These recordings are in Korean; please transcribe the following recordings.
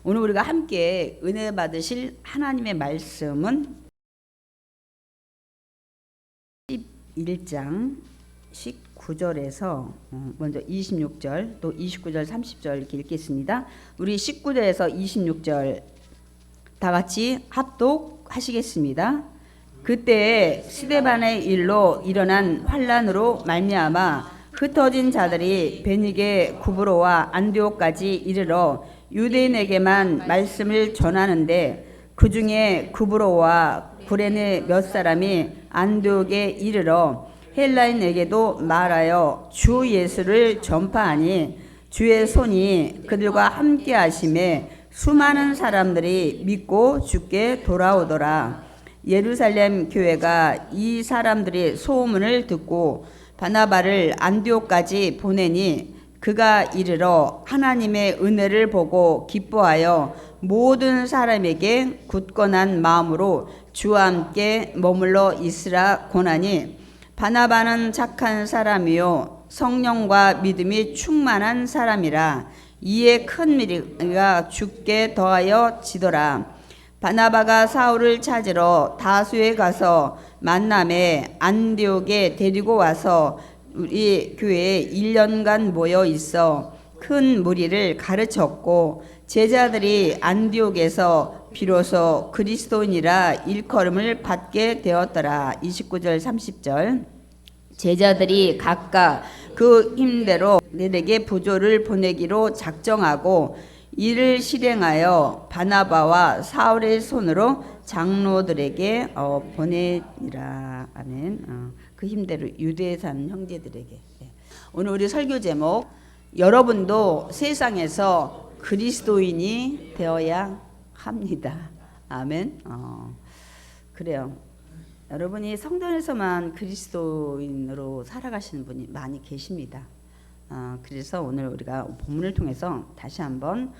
오늘 우리가 함께 은혜 받으실 하나님의 말씀은 11장 19절에서 먼저 26절 또 29절 30절 이렇게 읽겠습니다. 우리 19절에서 26절 다 같이 합독하시겠습니다. 그때 스데반의 일로 일어난 환란으로 말미암아 흩어진 자들이 베니게 구브로와 안디옥까지 이르러 유대인에게만 말씀을 전하는데 그 중에 구브로와 구레네 몇 사람이 안디옥에 이르러 헬라인에게도 말하여 주 예수를 전파하니 주의 손이 그들과 함께 하심에 수많은 사람들이 믿고 주께 돌아오더라. 예루살렘 교회가 이 사람들의 소문을 듣고 바나바를 안디옥까지 보내니 그가 이르러 하나님의 은혜를 보고 기뻐하여 모든 사람에게 굳건한 마음으로 주와 함께 머물러 있으라 권하니 바나바는 착한 사람이요 성령과 믿음이 충만한 사람이라. 이에 큰 미리가 주께 더하여 지더라. 바나바가 사울을 찾으러 다수에 가서 만남에 안디옥에 데리고 와서 우리 교회에 1년간 모여 있어 큰 무리를 가르쳤고 제자들이 안디옥에서 비로소 그리스도인이라 일컬음을 받게 되었더라. 29절 30절 제자들이 각각 그 힘대로 그들에게 부조를 보내기로 작정하고 이를 실행하여 바나바와 사울의 손으로 장로들에게 보내니라. 아멘. 그 힘대로 유대에 사는 형제들에게. 오늘 우리 설교 제목, 여러분도 세상에서 그리스도인이 되어야 합니다. 아멘. 그래요. 여러분이 성전에서만 그리스도인으로 살아가시는 분이 많이 계십니다. 그래서 오늘 우리가 본문을 통해서 다시 한번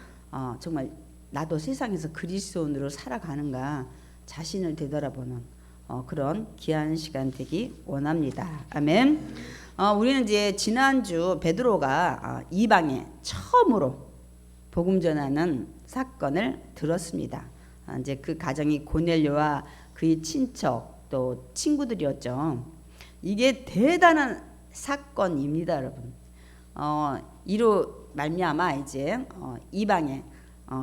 정말 나도 세상에서 그리스도인으로 살아가는가 자신을 되돌아보는 그런 귀한 시간 되기 원합니다. 아멘. 우리는 이제 지난주 베드로가 이방에 처음으로 복음 전하는 사건을 들었습니다. 이제 그 가정이 고넬료와 그의 친척 또 친구들이었죠. 이게 대단한 사건입니다, 여러분. 이로 말미암아 이제 이방에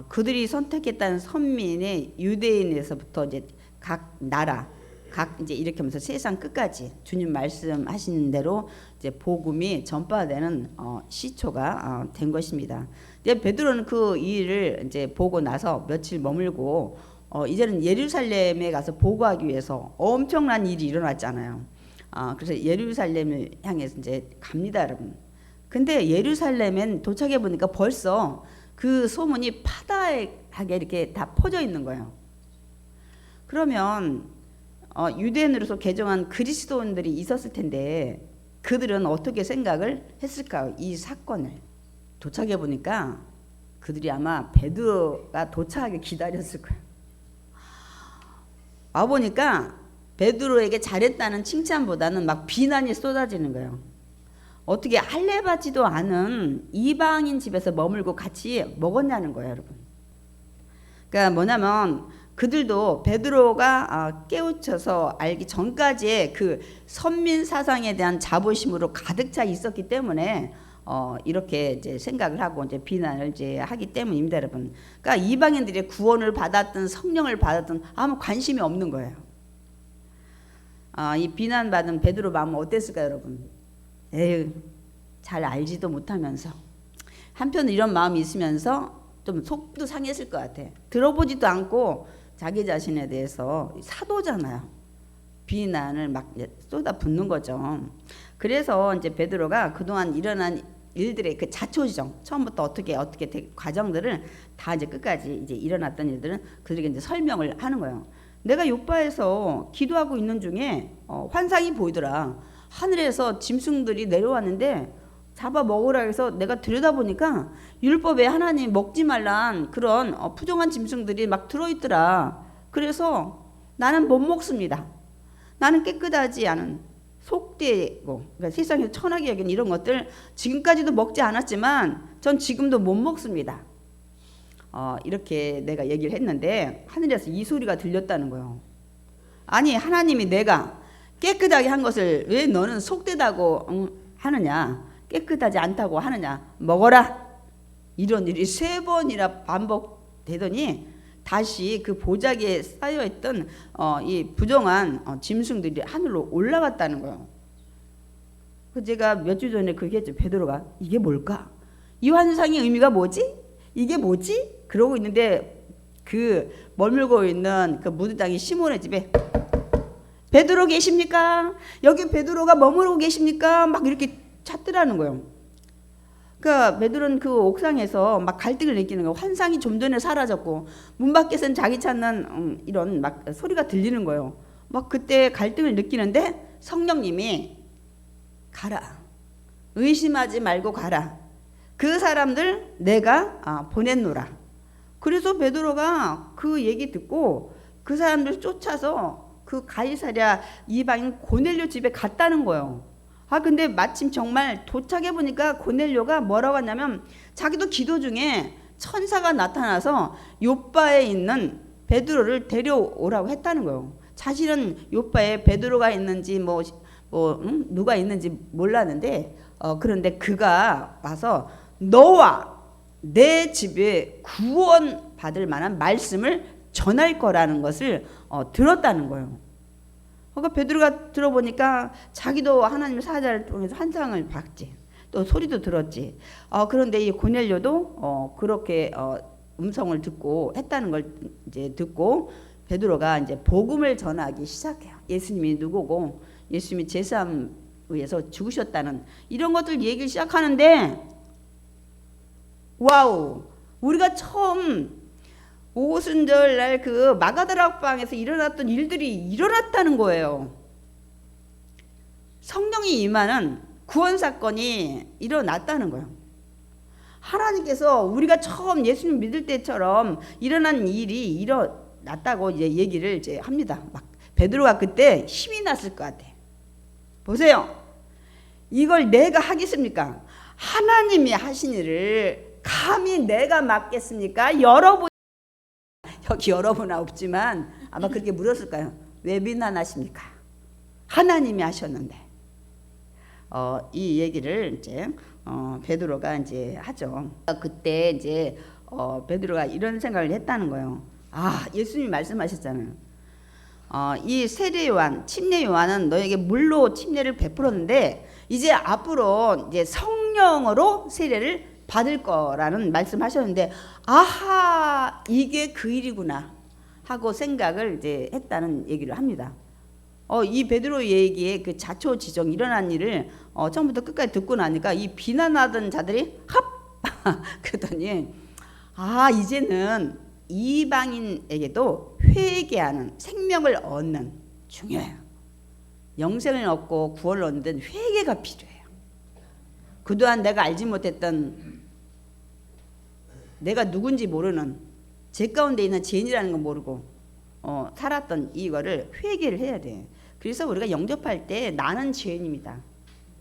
그들이 선택했다는 선민의 유대인에서부터 이제 각 나라 각 이제 이렇게 하면서 세상 끝까지 주님 말씀하시는 대로 이제 복음이 전파되는 시초가 된 것입니다. 이제 베드로는 그 일을 이제 보고 나서 며칠 머물고 이제는 예루살렘에 가서 보고하기 위해서 엄청난 일이 일어났잖아요. 그래서 예루살렘을 향해서 이제 갑니다, 여러분. 근데 예루살렘엔 도착해 보니까 벌써 그 소문이 파다하게 이렇게 다 퍼져 있는 거예요. 그러면 유대인으로서 개종한 그리스도인들이 있었을 텐데 그들은 어떻게 생각을 했을까요? 이 사건을 도착해 보니까 그들이 아마 베드로가 도착하게 기다렸을 거예요. 와 보니까 베드로에게 잘했다는 칭찬보다는 막 비난이 쏟아지는 거예요. 어떻게 할례받지도 않은 이방인 집에서 머물고 같이 먹었냐는 거예요, 여러분. 그러니까 뭐냐면 그들도 베드로가 깨우쳐서 알기 전까지의 그 선민 사상에 대한 자부심으로 가득 차 있었기 때문에 이렇게 이제 생각을 하고 이제 비난을 이제 하기 때문입니다, 여러분. 그러니까 이방인들이 구원을 받았든 성령을 받았든 아무 관심이 없는 거예요. 이 비난받은 베드로 마음은 어땠을까요, 여러분? 에휴, 잘 알지도 못하면서 한편 이런 마음이 있으면서 좀 속도 상했을 것 같아. 들어보지도 않고 자기 자신에 대해서 사도잖아요. 비난을 막 쏟아붓는 거죠. 그래서 이제 베드로가 그동안 일어난 일들의 그 자초지정, 처음부터 어떻게 과정들을 다 이제 끝까지 이제 일어났던 일들은 그들에게 이제 설명을 하는 거예요. 내가 요바에서 기도하고 있는 중에 환상이 보이더라. 하늘에서 짐승들이 내려왔는데 잡아 먹으라 해서 내가 들여다보니까 율법에 하나님 먹지 말란 그런 부정한 짐승들이 막 들어있더라. 그래서 나는 못 먹습니다. 나는 깨끗하지 않은 속되고 그러니까 세상에서 천하게 여긴 이런 것들 지금까지도 먹지 않았지만 전 지금도 못 먹습니다. 이렇게 내가 얘기를 했는데 하늘에서 이 소리가 들렸다는 거예요. 아니 하나님이 내가 깨끗하게 한 것을 왜 너는 속되다고 하느냐, 깨끗하지 않다고 하느냐, 먹어라. 이런 일이 3번이나 반복되더니 다시 그 보자기에 쌓여있던 이 부정한 짐승들이 하늘로 올라갔다는 거예요. 제가 몇 주 전에 그렇게 했죠. 베드로가 이게 뭘까? 이 환상의 의미가 뭐지? 이게 뭐지? 그러고 있는데 그 머물고 있는 그 무드장이 시몬의 집에 베드로 계십니까? 여기 베드로가 머무르고 계십니까? 막 이렇게 찾더라는 거예요. 그러니까 베드로는 그 옥상에서 막 갈등을 느끼는 거예요. 환상이 좀 전에 사라졌고 문 밖에서는 자기 찾는 이런 막 소리가 들리는 거예요. 막 그때 갈등을 느끼는데 성령님이 가라. 의심하지 말고 가라. 그 사람들 내가 보냈노라. 그래서 베드로가 그 얘기 듣고 그 사람들 쫓아서 그 가이사랴 이방인 고넬료 집에 갔다는 거예요. 근데 마침 정말 도착해 보니까 고넬료가 뭐라고 하냐면 자기도 기도 중에 천사가 나타나서 요빠에 있는 베드로를 데려오라고 했다는 거예요. 자신은 요빠에 베드로가 있는지 누가 있는지 몰랐는데 그런데 그가 와서 너와 내 집에 구원 받을 만한 말씀을 전할 거라는 것을 들었다는 거예요. 그러니까 베드로가 들어보니까 자기도 하나님의 사자를 통해서 환상을 봤지, 또 소리도 들었지. 그런데 이 고넬료도 그렇게 음성을 듣고 했다는 걸 이제 듣고 베드로가 이제 복음을 전하기 시작해요. 예수님이 누구고 예수님이 제사함 의해서 죽으셨다는 이런 것들 얘기를 시작하는데 와우, 우리가 처음 오순절 날 그 마가다락방에서 일어났던 일들이 일어났다는 거예요. 성령이 임하는 구원 사건이 일어났다는 거예요. 하나님께서 우리가 처음 예수님 믿을 때처럼 일어난 일이 일어났다고 이제 얘기를 이제 합니다. 막 베드로가 그때 힘이 났을 것 같아. 보세요. 이걸 내가 하겠습니까? 하나님이 하신 일을 감히 내가 맡겠습니까? 여러분, 여기 여러분 없지만 아마 그렇게 물었을까요? 왜 비난하십니까? 하나님이 하셨는데. 이 얘기를 이제 베드로가 이제 하죠. 그때 이제 베드로가 이런 생각을 했다는 거예요. 예수님이 말씀하셨잖아요. 이 세례 요한, 침례 요한은 너에게 물로 침례를 베풀었는데 이제 앞으로 이제 성령으로 세례를 받을 거라는 말씀하셨는데 이게 그 일이구나 하고 생각을 이제 했다는 얘기를 합니다. 이 베드로 얘기에 그 자초지종 일어난 일을 처음부터 끝까지 듣고 나니까 이 비난하던 자들이 그러더니 이제는 이방인에게도 회개하는 생명을 얻는 중요해요. 영생을 얻고 구원을 얻는 데는 회개가 필요해요. 그동안 내가 알지 못했던 내가 누군지 모르는 제 가운데 있는 죄인이라는 걸 모르고 살았던 이거를 회개를 해야 돼. 그래서 우리가 영접할 때 나는 죄인입니다.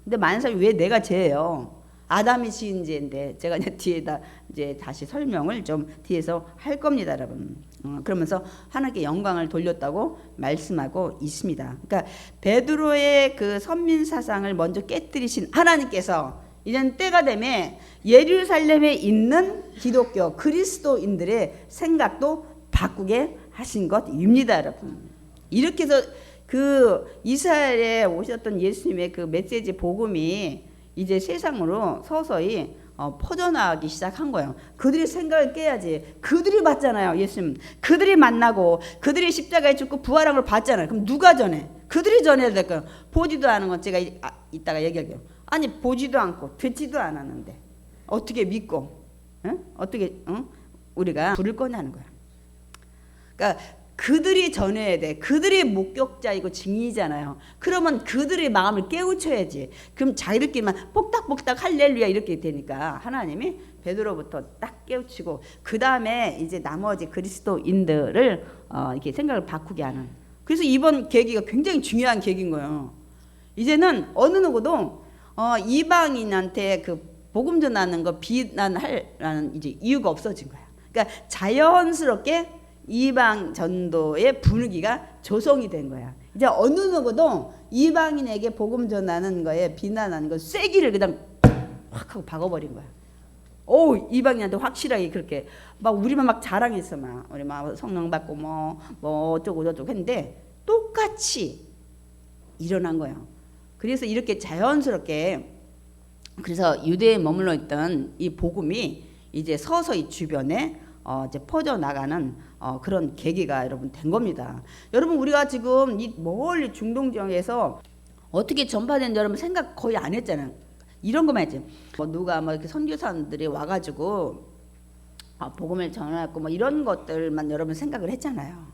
근데 많은 사람이 왜 내가 죄예요? 아담이 지은 죄인데 제가 이제 뒤에다 이제 다시 설명을 좀 뒤에서 할 겁니다, 여러분. 그러면서 하나님께 영광을 돌렸다고 말씀하고 있습니다. 그러니까 베드로의 그 선민 사상을 먼저 깨뜨리신 하나님께서 이제는 때가 되면 예루살렘에 있는 기독교 그리스도인들의 생각도 바꾸게 하신 것입니다, 여러분. 이렇게 해서 그 이스라엘에 오셨던 예수님의 그 메시지 복음이 이제 세상으로 서서히 퍼져나가기 시작한 거예요. 그들의 생각을 깨야지. 그들이 봤잖아요, 예수님. 그들이 만나고 그들이 십자가에 죽고 부활한 걸 봤잖아요. 그럼 누가 전해? 그들이 전해야 될까요? 보지도 않은 건 제가 이따가 얘기할게요. 아니 보지도 않고 듣지도 않았는데 어떻게 믿고 어떻게 우리가 부를 거냐는 거야. 그러니까 그들이 전해야 돼. 그들이 목격자이고 증인이잖아요. 그러면 그들의 마음을 깨우쳐야지. 그럼 자기들끼리만 뽁닥뽁닥 할렐루야 이렇게 되니까 하나님이 베드로부터 딱 깨우치고 그 다음에 이제 나머지 그리스도인들을 이렇게 생각을 바꾸게 하는. 그래서 이번 계기가 굉장히 중요한 계기인 거예요. 이제는 어느 누구도 이방인한테 그 복음 전하는 거 비난하라는 이제 이유가 없어진 거야. 그러니까 자연스럽게 이방 전도의 분위기가 조성이 된 거야. 이제 어느 누구도 이방인에게 복음 전하는 거에 비난하는 거 쐐기를 그냥 확 하고 박아버린 거야. 오, 이방인한테 확실하게 그렇게 막 우리만 막 자랑했어. 막 우리 막 성령 받고 뭐 어쩌고 저쩌고 했는데 똑같이 일어난 거예요. 그래서 이렇게 자연스럽게 그래서 유대에 머물러 있던 이 복음이 이제 서서히 주변에 이제 퍼져 나가는 그런 계기가 여러분 된 겁니다. 여러분 우리가 지금 이 멀리 중동 지역에서 어떻게 전파되는지 여러분 생각 거의 안 했잖아요. 이런 것만 했지. 뭐 누가 뭐 이렇게 선교사들이 와가지고 복음을 전하고 뭐 이런 것들만 여러분 생각을 했잖아요.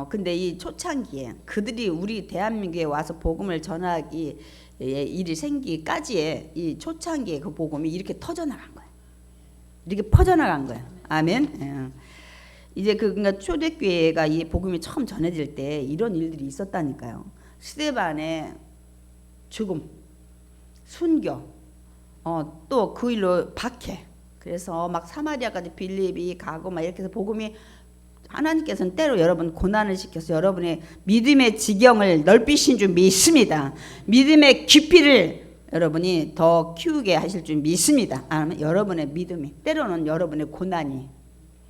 근데 이 초창기에 그들이 우리 대한민국에 와서 복음을 전하기 일이 생기기까지의 이 초창기에 그 복음이 이렇게 터져나간 거예요. 이렇게 퍼져나간 거예요. 아멘. 예. 이제 그러니까 초대교회가 이 복음이 처음 전해질 때 이런 일들이 있었다니까요. 스데반의 죽음, 순교, 또 그 일로 박해. 그래서 막 사마리아까지 빌립이 가고 막 이렇게 해서 복음이 하나님께서는 때로 여러분 고난을 시켜서 여러분의 믿음의 지경을 넓히신 줄 믿습니다. 믿음의 깊이를 여러분이 더 키우게 하실 줄 믿습니다. 아니면 여러분의 믿음이 때로는 여러분의 고난이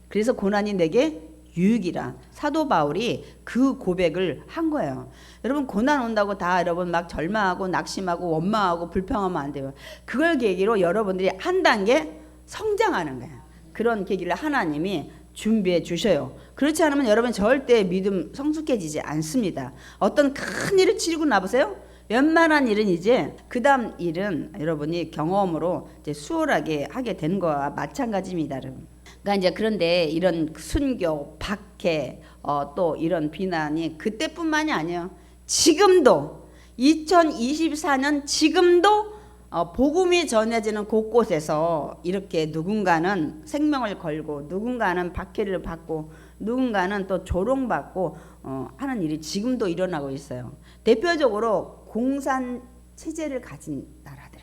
그래서 고난이 내게 유익이라 사도 바울이 그 고백을 한 거예요. 여러분 고난 온다고 다 여러분 막 절망하고 낙심하고 원망하고 불평하면 안 돼요. 그걸 계기로 여러분들이 한 단계 성장하는 거예요. 그런 계기를 하나님이 준비해 주셔요. 그렇지 않으면 여러분 절대 믿음 성숙해지지 않습니다. 어떤 큰 일을 치르고 나보세요. 웬만한 일은 이제 그 다음 일은 여러분이 경험으로 이제 수월하게 하게 되는 거와 마찬가지입니다. 여러분. 그러니까 이제 그런데 이런 순교, 박해, 또 이런 비난이 그때뿐만이 아니에요. 지금도 2024년 지금도 복음이 전해지는 곳곳에서 이렇게 누군가는 생명을 걸고 누군가는 박해를 받고 누군가는 또 조롱받고 하는 일이 지금도 일어나고 있어요. 대표적으로 공산 체제를 가진 나라들.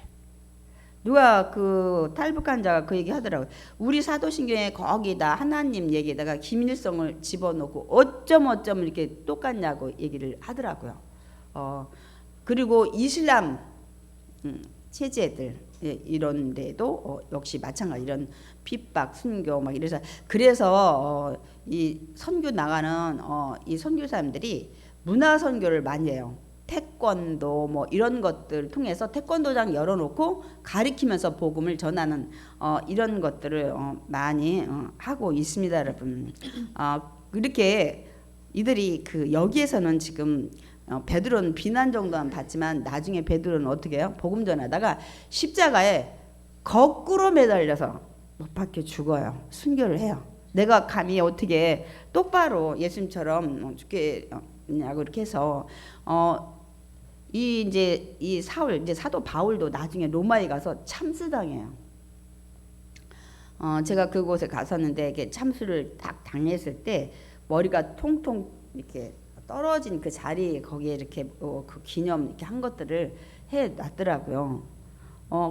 누가 그 탈북한 자가 그 얘기 하더라고요. 우리 사도신경에 거기다 하나님 얘기에다가 김일성을 집어넣고 어쩜 이렇게 똑같냐고 얘기를 하더라고요. 그리고 이슬람 체제들 이런 데도 역시 마찬가지 이런 핍박, 순교 막 이래서 그래서 이 선교 나가는 이 선교사님들이 문화 선교를 많이 해요. 태권도 뭐 이런 것들 통해서 태권도장 열어놓고 가리키면서 복음을 전하는 이런 것들을 많이 하고 있습니다, 여러분. 이렇게 이들이 그 여기에서는 지금 베드로는 비난 정도는 받지만 나중에 베드로는 어떻게 해요? 복음 전하다가 십자가에 거꾸로 매달려서 못 박혀 죽어요. 순교를 해요. 내가 감히 어떻게 똑바로 예수님처럼 죽겠냐고 이렇게 해서 이 사울 이제 사도 바울도 나중에 로마에 가서 참수당해요. 제가 그곳에 갔었는데 이렇게 참수를 딱 당했을 때 머리가 통통 이렇게 떨어진 그 자리 거기에 이렇게 그 기념 이렇게 한 것들을 해 놨더라고요.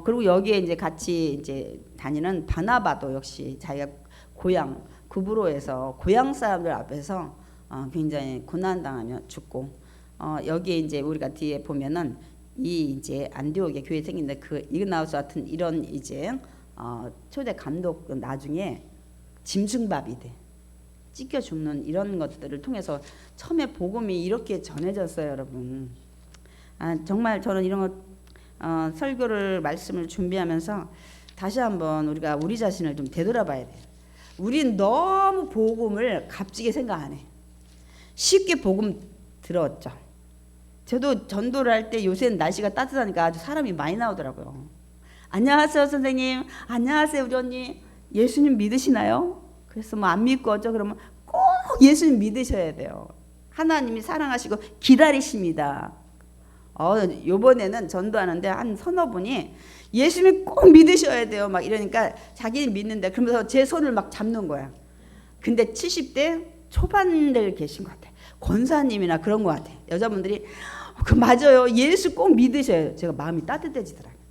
그리고 여기에 이제 같이 이제 다니는 바나바도 역시 자기가 고향 구브로에서 고향 사람들 앞에서 굉장히 고난당하며 죽고 여기에 이제 우리가 뒤에 보면은 이 이제 안디옥에 교회 생긴데 그 이그나우스 같은 이런 이제 초대 감독 나중에 짐승밥이 돼. 찢겨 죽는 이런 것들을 통해서 처음에 복음이 이렇게 전해졌어요, 여러분. 정말 저는 이런 것 설교를 말씀을 준비하면서 다시 한번 우리가 우리 자신을 좀 되돌아봐야 돼요. 우린 너무 복음을 값지게 생각 안 해. 쉽게 복음 들었죠. 저도 전도를 할 때 요새는 날씨가 따뜻하니까 아주 사람이 많이 나오더라고요. 안녕하세요, 선생님. 안녕하세요, 우리 언니. 예수님 믿으시나요? 그래서 뭐 안 믿고 어쩌 그러면 꼭 예수님 믿으셔야 돼요. 하나님이 사랑하시고 기다리십니다. 요번에는 전도하는데 한 서너 분이 예수님 꼭 믿으셔야 돼요. 막 이러니까 자기는 믿는데 그러면서 제 손을 막 잡는 거야. 근데 70대 초반들 계신 것 같아. 권사님이나 그런 것 같아. 여자분들이 그 맞아요. 예수 꼭 믿으셔야 돼요. 제가 마음이 따뜻해지더라고요.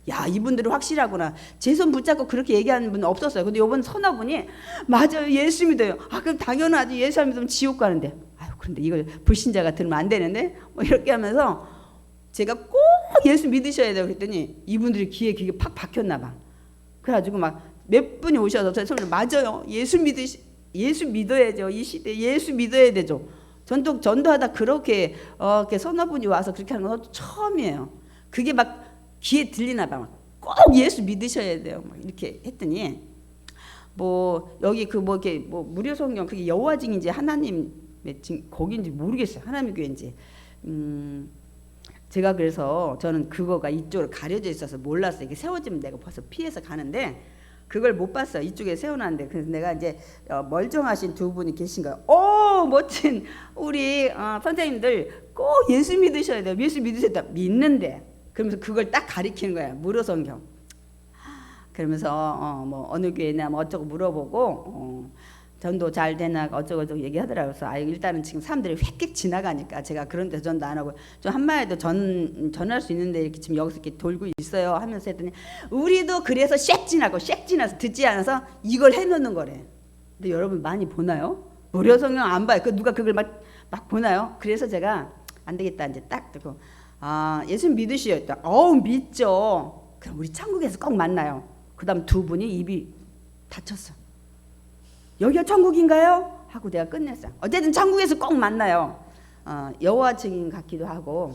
야, 이분들은 확실하구나. 제 손 붙잡고 그렇게 얘기하는 분은 없었어요. 근데 요번 서너분이 맞아요, 예수 믿어요. 아, 그럼 당연하지. 예수 안 믿으면 지옥 가는데. 아유, 그런데 이걸 불신자가 들으면 안 되는데 뭐 이렇게 하면서 제가 꼭 예수 믿으셔야 돼요. 그랬더니 이분들이 귀에 그게 팍 박혔나 봐. 그래가지고 막 몇 분이 오셔서 제 손을 맞아요. 예수 믿어야죠. 이 시대에 예수 믿어야 되죠. 전도하다 그렇게 이렇게 서너분이 와서 그렇게 하는 건 처음이에요. 그게 막 귀에 들리나 봐. 꼭 예수 믿으셔야 돼요. 막 이렇게 했더니 뭐 여기 그 뭐 이렇게 뭐 무료 성경 그게 여호와 증인지 하나님의 증 거기인지 모르겠어요. 하나님 교회인지. 제가 그래서 저는 그거가 이쪽으로 가려져 있어서 몰랐어요. 이게 세워지면 내가 벌써 피해서 가는데 그걸 못 봤어요. 이쪽에 세워놨는데 그래서 내가 이제 멀쩡하신 두 분이 계신 거예요. 오, 멋진 우리 선생님들 꼭 예수 믿으셔야 돼요. 예수 믿으셔야 돼요. 믿는데 그러면서 그걸 딱 가리키는 거야. 무료 성경. 그러면서 뭐 어느 교회나 뭐 어쩌고 물어보고 전도 잘 되나 어쩌고저쩌고 얘기하더라고요. 그래서 일단은 지금 사람들이 휙휙 지나가니까 제가 그런 데서 전도 안 하고 좀 한마디도 전할 수 있는데 이렇게 지금 여기서 이렇게 돌고 있어요 하면서 했더니 우리도 그래서 쉑 지나서 듣지 않아서 이걸 해놓는 거래. 근데 여러분 많이 보나요? 무료 성경 안 봐요. 누가 그걸 막 보나요? 그래서 제가 안 되겠다 이제 딱 듣고 예수 믿으시오. 믿죠. 그럼 우리 천국에서 꼭 만나요. 그 다음 두 분이 입이 닫혔어. 여기가 천국인가요? 하고 내가 끝냈어. 어쨌든 천국에서 꼭 만나요. 여호와 증인 같기도 하고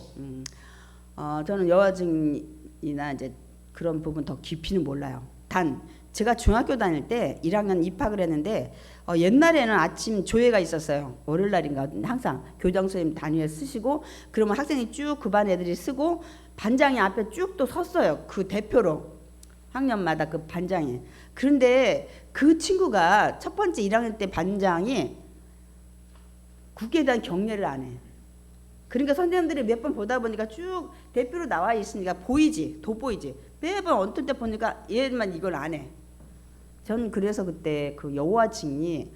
저는 여호와 증인이나 이제 그런 부분 더 깊이는 몰라요. 단 제가 중학교 다닐 때 1학년 입학을 했는데 옛날에는 아침 조회가 있었어요. 월요일 날인가 항상 교장 선생님 단위에 쓰시고 그러면 학생이 쭉 그 반 애들이 쓰고 반장이 앞에 쭉 또 섰어요. 그 대표로 학년마다 그 반장이. 그런데 그 친구가 첫 번째 1학년 때 반장이 국회에 대한 경례를 안 해. 그러니까 선생님들이 몇 번 보다 보니까 쭉 대표로 나와 있으니까 보이지, 돋보이지. 매번 어떤 때 보니까 얘만 이걸 안 해. 저는 그래서 그때 그 여호와 증인이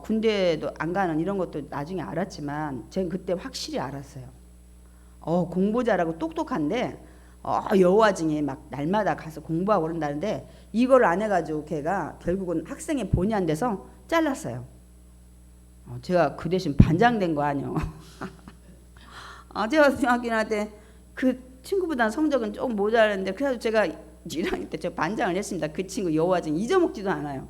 군대도 안 가는 이런 것도 나중에 알았지만 저는 그때 확실히 알았어요. 공부 잘하고 똑똑한데 여호와 증인이 막 날마다 가서 공부하고 그런다는데 이걸 안 해가지고 걔가 결국은 학생의 본이 안 돼서 잘랐어요. 제가 그 대신 반장 된 거 아니요. 제가 중학교 때 그 친구보다 성적은 조금 모자랐는데 그래도 제가 1학년 때 제가 반장을 했습니다. 그 친구 여호와 증인 잊어먹지도 않아요.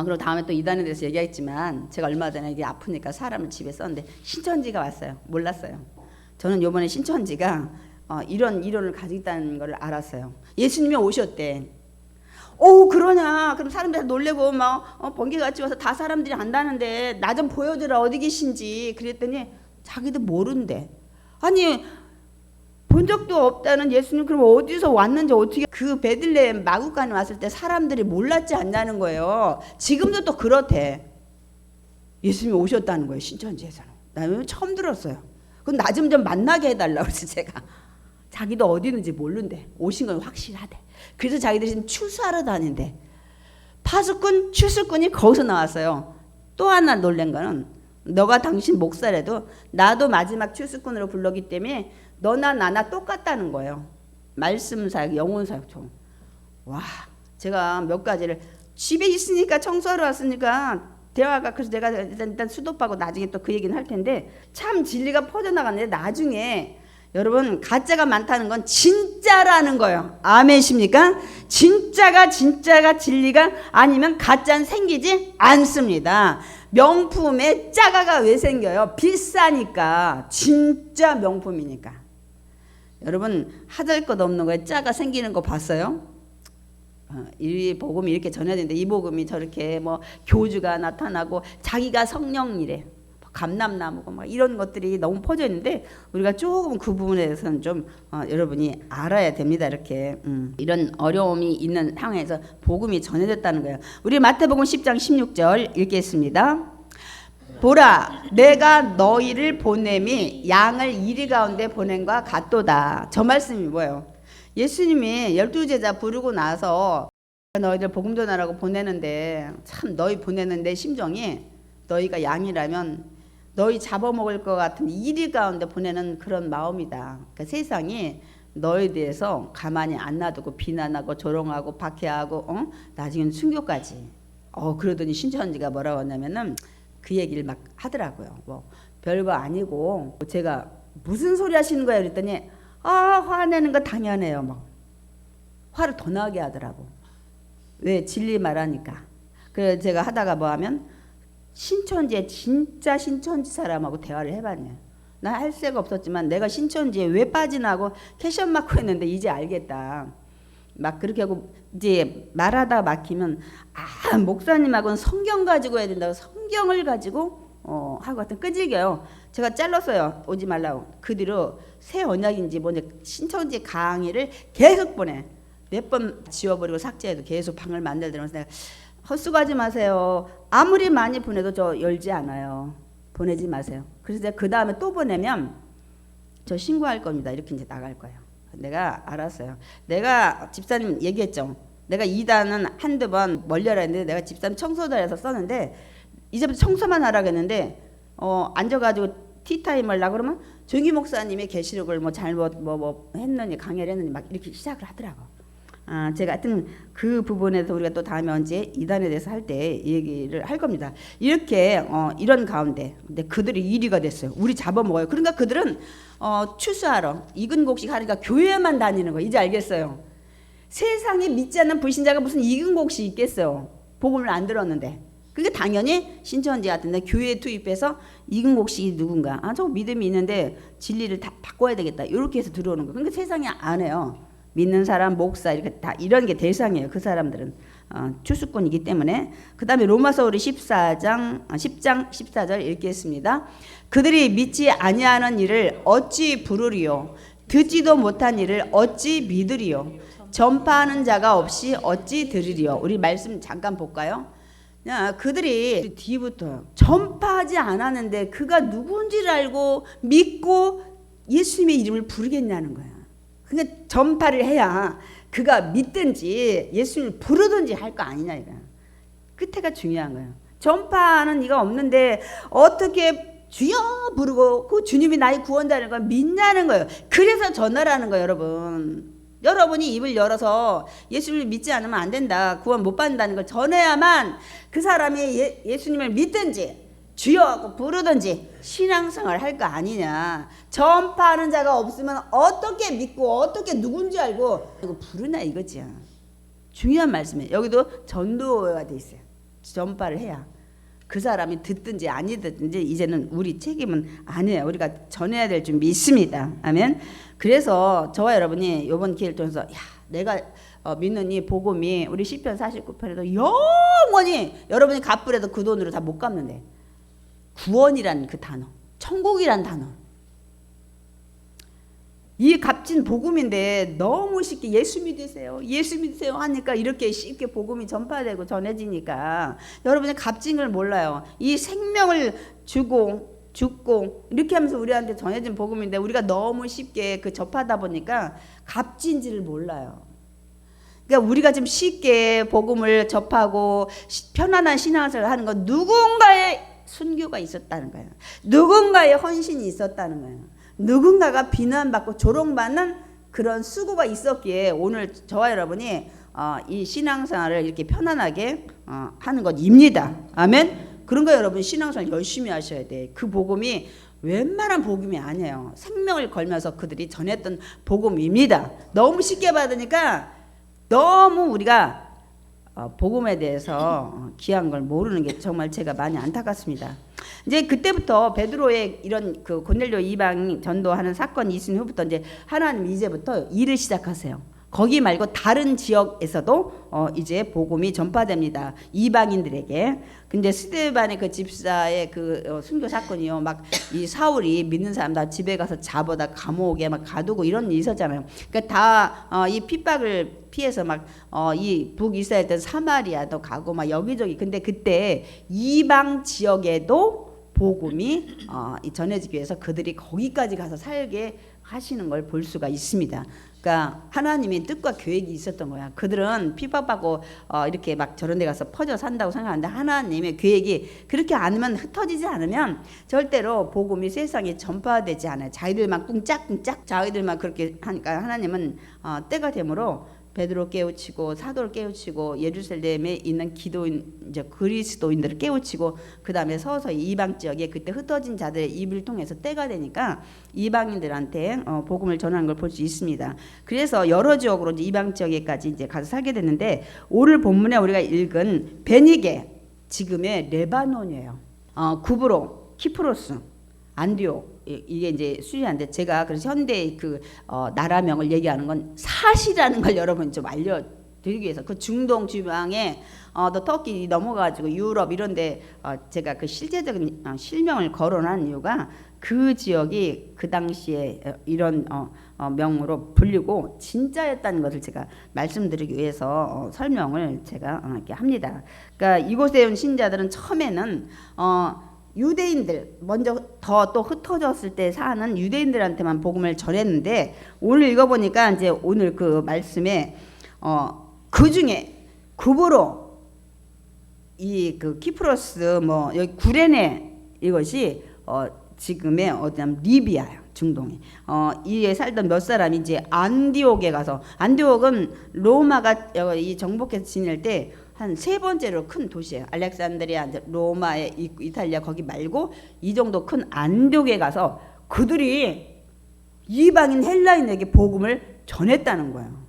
그리고 다음에 또 이단에 대해서 얘기했지만 제가 얼마 전에 이게 아프니까 사람을 집에 썼는데 신천지가 왔어요. 몰랐어요. 저는 이번에 신천지가 이런 이론을 가지고 있다는 걸 알았어요. 예수님이 오셨대. 그러냐? 그럼 사람들이 놀래고 막 번개같이 와서 다 사람들이 안다는데 나 좀 보여주라 어디 계신지 그랬더니 자기도 모른대. 아니 본 적도 없다는 예수님 그럼 어디서 왔는지 어떻게 그 베들레헴 마구간에 왔을 때 사람들이 몰랐지 않냐는 거예요. 지금도 또 그렇대. 예수님이 오셨다는 거예요. 신천지에서는. 나 처음 들었어요. 그럼 나 좀 만나게 해달라고 그래서 제가 자기도 어디 있는지 모른대. 오신 건 확실하대. 그래서 자기들이 지금 추수하러 다닌대. 파수꾼, 추수꾼이 거기서 나왔어요. 또 하나 놀란 거는 너가 당신 목사라도 나도 마지막 추수꾼으로 불렀기 때문에 너나 나나 똑같다는 거예요. 말씀사역, 영혼사역 총. 와, 제가 몇 가지를 집에 있으니까 청소하러 왔으니까 대화가 그래서 내가 일단 수도하고 나중에 또 그 얘기는 할 텐데 참 진리가 퍼져나가는데 나중에 여러분 가짜가 많다는 건 진짜라는 거예요. 아멘이십니까? 진짜가 진리가 아니면 가짜는 생기지 않습니다. 명품에 짜가가 왜 생겨요? 비싸니까. 진짜 명품이니까. 여러분 하들 것 없는 거에 짜가 생기는 거 봤어요? 이 복음이 이렇게 전해야 되는데 이 복음이 저렇게 뭐 교주가 나타나고 자기가 성령이래. 감람나무고 막 이런 것들이 너무 퍼져 있는데 우리가 조금 그 부분에 대해서는 좀 여러분이 알아야 됩니다. 이렇게 이런 어려움이 있는 상황에서 복음이 전해졌다는 거예요. 우리 마태복음 10장 16절 읽겠습니다. 보라, 내가 너희를 보냄이 양을 이리 가운데 보냄과 같도다. 저 말씀이 뭐예요? 예수님이 12제자 부르고 나서 너희들 복음 전하라고 보내는데 참 너희 보내는 내 심정이 너희가 양이라면 너희 잡아먹을 것 같은 이리 가운데 보내는 그런 마음이다. 그러니까 세상이 너에 대해서 가만히 안 놔두고 비난하고 조롱하고 박해하고 나중에는 순교까지. 그러더니 신천지가 뭐라고 하냐면은 그 얘기를 막 하더라고요. 뭐 별거 아니고 제가 무슨 소리 하시는 거예요? 그랬더니 화내는 거 당연해요. 막 화를 더 나게 하더라고. 왜? 진리 말하니까. 그래서 제가 하다가 뭐 하면 신천지에 진짜 신천지 사람하고 대화를 해봤냐. 나 할 새가 없었지만 내가 신천지에 왜 빠지나 하고 캐션 마크 했는데 이제 알겠다. 막 그렇게 하고 이제 말하다 막히면 목사님하고는 성경 가지고 해야 된다고 성경을 가지고 하고 하여튼 끄질겨요. 제가 잘랐어요. 오지 말라고. 그 뒤로 새 언약인지 뭔지 신천지 강의를 계속 보내. 몇 번 지워버리고 삭제해도 계속 방을 만들더라고요. 내가 헛수고하지 마세요. 아무리 많이 보내도 저 열지 않아요. 보내지 마세요. 그래서 제가 그 다음에 또 보내면 저 신고할 겁니다. 이렇게 이제 나갈 거예요. 내가 알았어요. 내가 집사님 얘기했죠. 내가 2단은 한두 번 멀려라 했는데 내가 집사님 청소달에서 썼는데 이제부터 청소만 하라고 했는데 앉아가지고 티타임 하려고 그러면 조기 목사님의 계시록을 뭐 잘못 뭐 했느니 강의를 했느니 막 이렇게 시작을 하더라고. 제가 하여튼 그 부분에서 우리가 또 다음에 언제 2단에 대해서 할 때 얘기를 할 겁니다. 이렇게 이런 가운데 근데 그들이 1위가 됐어요. 우리 잡아먹어요. 그러니까 그들은 추수하러 이근곡식 하니까 교회만 다니는 거 이제 알겠어요. 세상에 믿지 않는 불신자가 무슨 이근곡식 있겠어요. 복음을 안 들었는데. 그게 당연히 신천지 같은데 교회에 투입해서 이근곡식이 누군가 저 믿음이 있는데 진리를 다 바꿔야 되겠다 이렇게 해서 들어오는 거. 그러니까 세상에 안 해요. 믿는 사람, 목사 이렇게 다 이런 게 대상이에요. 그 사람들은 추수꾼이기 때문에. 그 다음에 로마서 우리 10장 14절 읽겠습니다. 그들이 믿지 아니하는 일을 어찌 부르리요? 듣지도 못한 일을 어찌 믿으리요? 전파하는 자가 없이 어찌 들으리요? 우리 말씀 잠깐 볼까요? 그들이 뒤부터 전파하지 않았는데 그가 누군지를 알고 믿고 예수님의 이름을 부르겠냐는 거야. 그러니까 전파를 해야 그가 믿든지 예수님을 부르든지 할 거 아니냐 이거야. 끝에가 중요한 거예요. 전파하는 이가 없는데 어떻게 주여 부르고 그 주님이 나의 구원자라는 걸 믿냐는 거예요. 그래서 전하라는 거예요, 여러분. 여러분이 입을 열어서 예수님을 믿지 않으면 안 된다. 구원 못 받는다는 걸 전해야만 그 사람이 예수님을 믿든지 주여 하고 부르든지 신앙생활을 할 거 아니냐. 전파하는 자가 없으면 어떻게 믿고 어떻게 누군지 알고 이거 부르나 이거지요. 중요한 말씀이에요. 여기도 전도가 돼 있어요. 전파를 해야 그 사람이 듣든지 아니 듣든지 이제는 우리 책임은 아니에요. 우리가 전해야 될 줄 믿습니다. 아멘. 그래서 저와 여러분이 이번 기회를 통해서 내가 믿는 이 복음이 우리 시편 49편에도 영원히 여러분이 갚으래도 그 돈으로 다 못 갚는데 구원이란 그 단어, 천국이란 단어, 이 값진 복음인데 너무 쉽게 예수 믿으세요 하니까 이렇게 쉽게 복음이 전파되고 전해지니까 여러분이 값진 걸 몰라요. 이 생명을 주고 죽고 이렇게 하면서 우리한테 전해진 복음인데 우리가 너무 쉽게 그 접하다 보니까 값진지를 몰라요. 그러니까 우리가 좀 쉽게 복음을 접하고 편안한 신앙생활을 하는 건 누군가의 순교가 있었다는 거예요. 누군가의 헌신이 있었다는 거예요. 누군가가 비난받고 조롱받는 그런 수고가 있었기에 오늘 저와 여러분이 이 신앙생활을 이렇게 편안하게 하는 것입니다. 아멘. 그런 거 여러분 신앙생활 열심히 하셔야 돼. 그 복음이 웬만한 복음이 아니에요. 생명을 걸면서 그들이 전했던 복음입니다. 너무 쉽게 받으니까 너무 우리가 복음에 대해서 귀한 걸 모르는 게 정말 제가 많이 안타깝습니다. 이제 그때부터 베드로의 이런 그 고넬료 이방 전도하는 사건이 있은 후부터 이제 하나님 이제부터 일을 시작하세요. 거기 말고 다른 지역에서도 이제 복음이 전파됩니다. 이방인들에게. 근데 스데반의 그 집사의 그 순교 사건이요. 막 이 사울이 믿는 사람 다 집에 가서 잡아다 감옥에 막 가두고 이런 일이 있었잖아요. 그러니까 다 이 핍박을 피해서 막 이 북이스라엘 때 사마리아도 가고 막 여기저기. 근데 그때 이방 지역에도 복음이 전해지기 위해서 그들이 거기까지 가서 살게 하시는 걸 볼 수가 있습니다. 그러니까 하나님의 뜻과 계획이 있었던 거야. 그들은 핍박받고 이렇게 막 저런 데 가서 퍼져 산다고 생각하는데 하나님의 계획이 그렇게 않으면 흩어지지 않으면 절대로 복음이 세상에 전파되지 않아요. 자기들만 꿍짝꿍짝 자기들만 그렇게 하니까 하나님은 때가 되므로 베드로 깨우치고 사도를 깨우치고 예루살렘에 있는 기도인 이제 그리스도인들을 깨우치고 그 다음에 서서히 이방 지역에 그때 흩어진 자들의 입을 통해서 때가 되니까 이방인들한테 복음을 전하는 걸 볼 수 있습니다. 그래서 여러 지역으로 이제 이방 지역에까지 이제 가서 살게 됐는데 오늘 본문에 우리가 읽은 베니게 지금의 레바논이에요. 구브로, 키프로스, 안디옥 이게 이제 수리한데 제가 그래서 현대의 그 나라명을 얘기하는 건 사실이라는 걸 여러분 좀 알려드리기 위해서 그 중동 지방에 또 터키 넘어가지고 유럽 이런데 제가 그 실제적인 실명을 거론한 이유가 그 지역이 그 당시에 이런 명으로 불리고 진짜였다는 것을 제가 말씀드리기 위해서 설명을 제가 이렇게 합니다. 그러니까 이곳에 온 신자들은 처음에는 유대인들 먼저 더 또 흩어졌을 때 사는 유대인들한테만 복음을 전했는데 오늘 읽어보니까 이제 오늘 그 말씀에 그 중에 구브로 이 그 키프로스 뭐 여기 구레네 이것이 지금의 어디냐면 리비아요. 중동에 이에 살던 몇 사람이 이제 안디옥에 가서 안디옥은 로마가 이 정복해서 지낼 때 한 세 번째로 큰 도시예요. 알렉산드리아, 로마의 이탈리아 거기 말고 이 정도 큰 안디옥에 가서 그들이 이방인 헬라인에게 복음을 전했다는 거예요.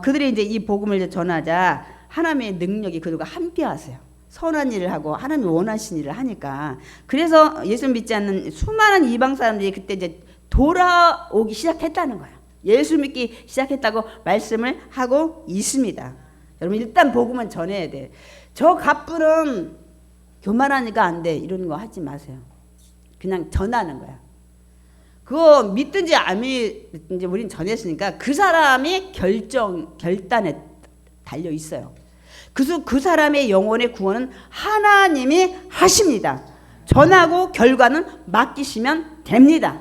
그들이 이제 이 복음을 전하자 하나님의 능력이 그들과 함께 하세요. 선한 일을 하고 하나님이 원하신 일을 하니까 그래서 예수 믿지 않는 수많은 이방 사람들이 그때 이제 돌아오기 시작했다는 거예요. 예수 믿기 시작했다고 말씀을 하고 있습니다. 여러분 일단 복음은 전해야 돼. 저 갑부는 교만하니까 안 돼 이런 거 하지 마세요. 그냥 전하는 거야. 그거 믿든지 안 믿든지 우린 전했으니까 그 사람의 결단에 달려 있어요. 그래서 그 사람의 영혼의 구원은 하나님이 하십니다. 전하고 결과는 맡기시면 됩니다.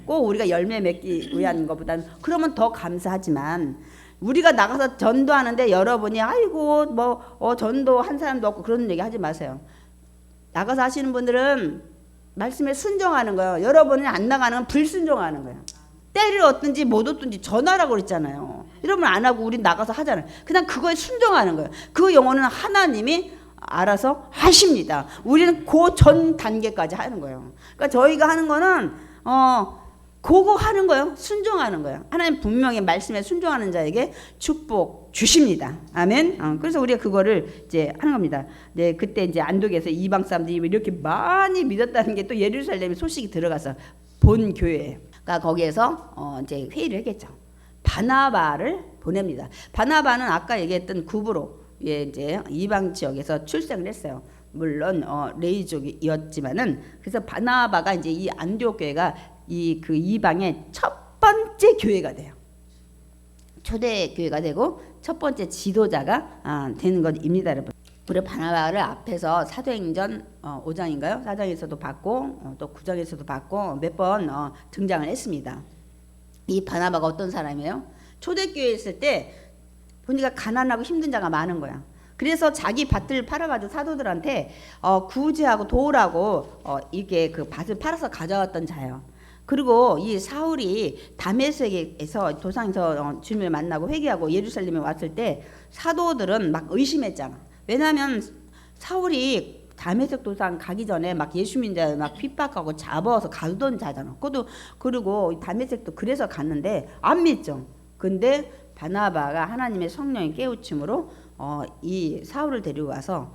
꼭 우리가 열매 맺기 위한 것보다는 그러면 더 감사하지만 우리가 나가서 전도하는데 여러분이 아이고 뭐 전도 한 사람도 없고 그런 얘기 하지 마세요. 나가서 하시는 분들은 말씀에 순종하는 거예요. 여러분이 안 나가는 건 불순종하는 거예요. 때를 얻든지 못 얻든지 전하라고 그랬잖아요. 이러면 안 하고 우린 나가서 하잖아요. 그냥 그거에 순종하는 거예요. 그 영혼은 하나님이 알아서 하십니다. 우리는 그 전 단계까지 하는 거예요. 그러니까 저희가 하는 거는 그거 하는 거예요. 순종하는 거예요. 하나님 분명히 말씀에 순종하는 자에게 축복 주십니다. 아멘. 그래서 우리가 그거를 이제 하는 겁니다. 네, 그때 이제 안독에서 이방 사람들이 이렇게 많이 믿었다는 게 또 예루살렘에 소식이 들어가서 본 교회예요. 그러니까 거기에서 이제 회의를 했겠죠. 바나바를 보냅니다. 바나바는 아까 얘기했던 구브로의 이제 이방 지역에서 출생을 했어요. 물론 레이족이었지만은 그래서 바나바가 이제 이 안디옥 교회가 그 이방의 첫 번째 교회가 돼요. 초대 교회가 되고 첫 번째 지도자가 되는 것입니다, 여러분. 우리 바나바를 앞에서 사도행전 5장인가요? 4장에서도 봤고 또 9장에서도 봤고 몇 번 등장을 했습니다. 이 바나바가 어떤 사람이에요? 초대교회에 있을 때 보니까 가난하고 힘든 자가 많은 거야. 그래서 자기 밭을 팔아가지고 사도들한테 구제하고 도우라고 이게 그 밭을 팔아서 가져왔던 자예요. 그리고 이 사울이 다메섹에서 도상에서 주님을 만나고 회개하고 예루살렘에 왔을 때 사도들은 막 의심했잖아. 왜냐하면 사울이 다메섹 도상 가기 전에 막 예수 믿는 자 막 핍박하고 잡아서 가두던 자잖아. 그리고 다메섹도 그래서 갔는데 안 믿죠. 근데 바나바가 하나님의 성령의 깨우침으로 이 사울을 데리고 와서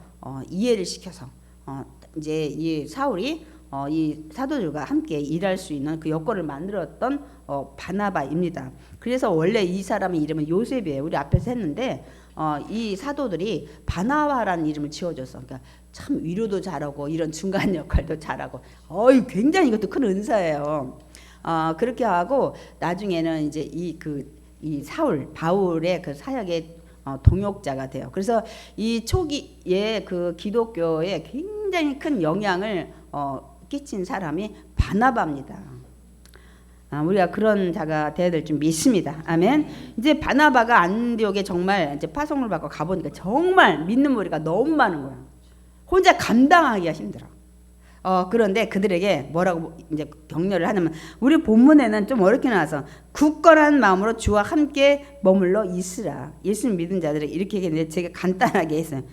이해를 시켜서 이제 이 사울이 이 사도들과 함께 일할 수 있는 그 여건을 만들었던 바나바입니다. 그래서 원래 이 사람의 이름은 요셉이에요. 우리 앞에서 했는데 이 사도들이 바나바라는 이름을 지어줬어. 그러니까 참 위로도 잘하고 이런 중간 역할도 잘하고 굉장히 이것도 큰 은사예요. 그렇게 하고 나중에는 이제 이 사울 바울의 그 사역의 동역자가 돼요. 그래서 이 초기에 그 기독교에 굉장히 큰 영향을 끼친 사람이 바나바입니다. 우리가 그런 자가 되어야 될 줄 믿습니다. 아멘. 이제 바나바가 안디옥에 정말 이제 파송을 받고 가보니까 정말 믿는 무리가 너무 많은 거야. 혼자 감당하기가 힘들어. 그런데 그들에게 뭐라고 이제 격려를 하냐면, 우리 본문에는 좀 어렵게 나와서 굳건한 마음으로 주와 함께 머물러 있으라. 예수 믿은 자들이 이렇게 얘기했는데 제가 간단하게 했어요.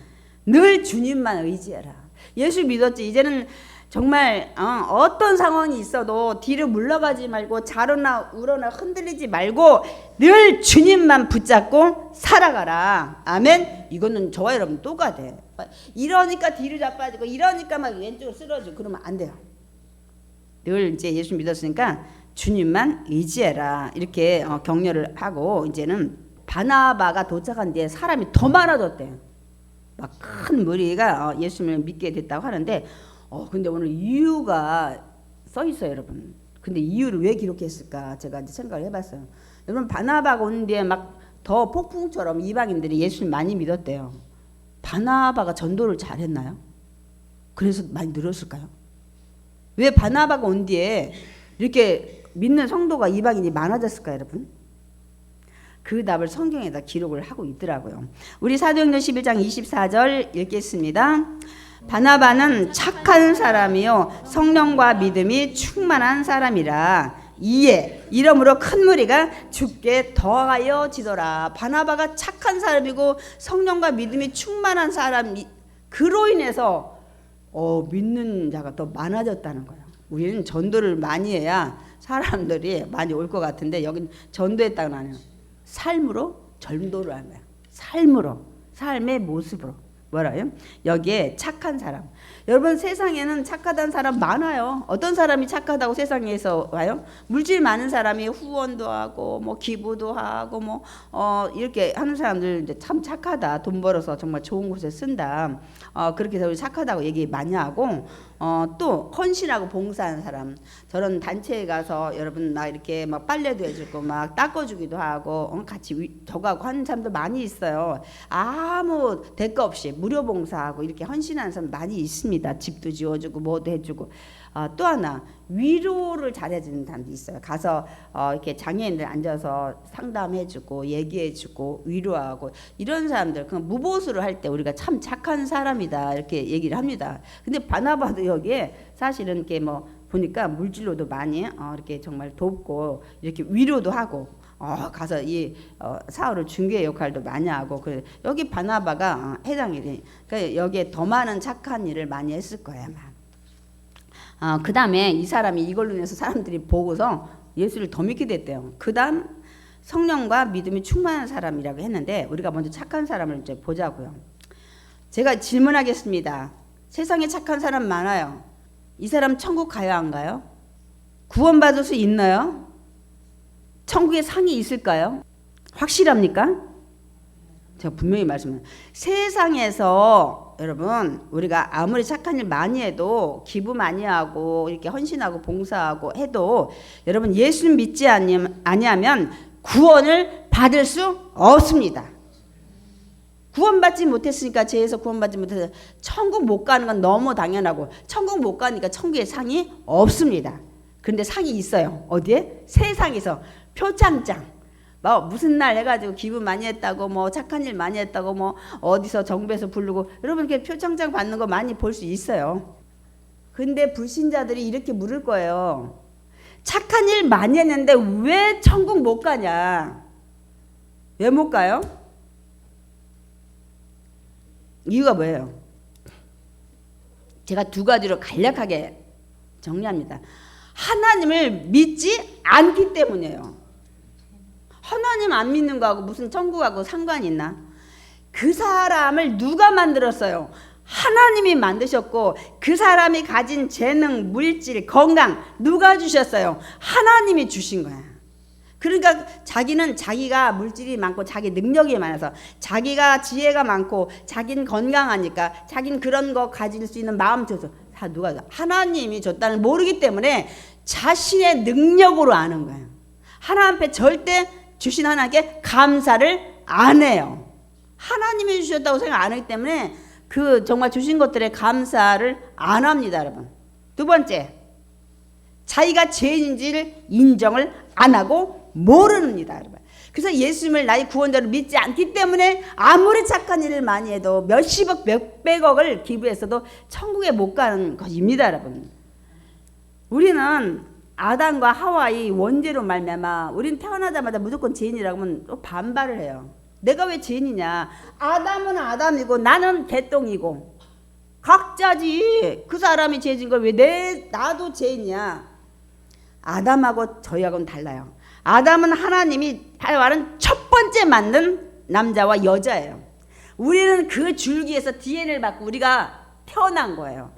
늘 주님만 의지해라. 예수 믿었지. 이제는 정말 어떤 상황이 있어도 뒤로 물러가지 말고 자로나 우러나 흔들리지 말고 늘 주님만 붙잡고 살아가라. 아멘. 이거는 저와 여러분 똑같아. 이러니까 뒤로 자빠지고 이러니까 막 왼쪽으로 쓰러지고 그러면 안 돼요. 늘 이제 예수 믿었으니까 주님만 의지해라. 이렇게 격려를 하고, 이제는 바나바가 도착한 뒤에 사람이 더 많아졌대요. 막 큰 무리가 예수님을 믿게 됐다고 하는데, 근데 오늘 이유가 써 있어요, 여러분. 근데 이유를 왜 기록했을까? 제가 이제 생각을 해봤어요. 여러분, 바나바가 온 뒤에 막 더 폭풍처럼 이방인들이 예수님 많이 믿었대요. 바나바가 전도를 잘했나요? 그래서 많이 늘었을까요? 왜 바나바가 온 뒤에 이렇게 믿는 성도가 이방인이 많아졌을까요, 여러분? 그 답을 성경에다 기록을 하고 있더라고요. 우리 사도행전 11장 24절 읽겠습니다. 바나바는 착한 사람이요 성령과 믿음이 충만한 사람이라 이에 이러므로 큰 무리가 주께 더하여지더라. 바나바가 착한 사람이고 성령과 믿음이 충만한 사람이, 그로 인해서 믿는 자가 더 많아졌다는 거예요. 우리는 전도를 많이 해야 사람들이 많이 올 것 같은데, 여긴 전도했다고는 안 해요. 삶으로 전도를 하는 거야. 삶으로, 삶의 모습으로. 뭐라요? 여기에 착한 사람. 여러분, 세상에는 착하다는 사람 많아요. 어떤 사람이 착하다고 세상에서 와요? 물질 많은 사람이 후원도 하고 뭐 기부도 하고 뭐 이렇게 하는 사람들 이제 참 착하다. 돈 벌어서 정말 좋은 곳에 쓴다. 그렇게 해서 우리 착하다고 얘기 많이 하고, 또 헌신하고 봉사하는 사람. 저런 단체에 가서 여러분 막 이렇게 막 빨래도 해주고 막 닦아주기도 하고 같이 저거하고 하는 사람도 많이 있어요. 아무 대가 없이 무료 봉사하고 이렇게 헌신하는 사람 많이 있습니다. 집도 지어주고 뭐도 해주고. 또 하나, 위로를 잘해주는 사람도 있어요. 가서 이렇게 장애인들 앉아서 상담해주고 얘기해주고 위로하고, 이런 사람들 그 무보수를 할 때 우리가 참 착한 사람이다 이렇게 얘기를 합니다. 근데 바나바도 여기에 사실은 이렇게 뭐 보니까 물질로도 많이 이렇게 정말 돕고 이렇게 위로도 하고 가서 이 사울을 중개 역할도 많이 하고, 그래 여기 바나바가 해당이 돼. 그러니까 여기에 더 많은 착한 일을 많이 했을 거예요, 아마. 그 다음에 이 사람이 이걸로 인해서 사람들이 보고서 예수를 더 믿게 됐대요. 그 다음 성령과 믿음이 충만한 사람이라고 했는데, 우리가 먼저 착한 사람을 이제 보자고요. 제가 질문하겠습니다. 세상에 착한 사람 많아요. 이 사람 천국 가야 한가요? 구원받을 수 있나요? 천국에 상이 있을까요? 확실합니까? 제가 분명히 말씀해요. 세상에서 여러분, 우리가 아무리 착한 일 많이 해도, 기부 많이 하고 이렇게 헌신하고 봉사하고 해도, 여러분 예수 믿지 아니하면 구원을 받을 수 없습니다. 구원받지 못했으니까, 죄에서 구원받지 못해서 천국 못 가는 건 너무 당연하고, 천국 못 가니까 천국에 상이 없습니다. 그런데 상이 있어요. 어디에? 세상에서 표창장. 뭐 무슨 날 해가지고 기부 많이 했다고, 뭐 착한 일 많이 했다고, 뭐 어디서 정부에서 부르고, 여러분 이렇게 표창장 받는 거 많이 볼 수 있어요. 근데 불신자들이 이렇게 물을 거예요. 착한 일 많이 했는데 왜 천국 못 가냐? 왜 못 가요? 이유가 뭐예요? 제가 두 가지로 간략하게 정리합니다. 하나님을 믿지 않기 때문이에요. 하나님 안 믿는 거하고 무슨 천국하고 상관이 있나? 그 사람을 누가 만들었어요? 하나님이 만드셨고, 그 사람이 가진 재능, 물질, 건강 누가 주셨어요? 하나님이 주신 거야. 그러니까 자기는 자기가 물질이 많고 자기 능력이 많아서, 자기가 지혜가 많고 자기는 건강하니까 자기는 그런 거 가질 수 있는 마음 줘서, 다 누가? 하나님이 줬다는 모르기 때문에 자신의 능력으로 아는 거예요. 하나님 앞에 절대 주신 하나님께 감사를 안 해요. 하나님이 주셨다고 생각 안 하기 때문에 그 정말 주신 것들에 감사를 안 합니다, 여러분. 두 번째, 자기가 죄인인지를 인정을 안 하고 모르는이다. 그래서 예수님을 나의 구원자로 믿지 않기 때문에 아무리 착한 일을 많이 해도 몇십억 몇백억을 기부했어도 천국에 못 가는 것입니다. 여러분, 우리는 아담과 하와의 원죄로 말미암아 우리는 태어나자마자 무조건 죄인이라고 하면 또 반발을 해요. 내가 왜 죄인이냐? 아담은 아담이고 나는 개똥이고 각자지. 그 사람이 죄진 걸 왜 나도 죄인이야? 아담하고 저희하고는 달라요. 아담은 하나님이 말한 첫 번째 만든 남자와 여자예요. 우리는 그 줄기에서 DNA를 받고 우리가 태어난 거예요.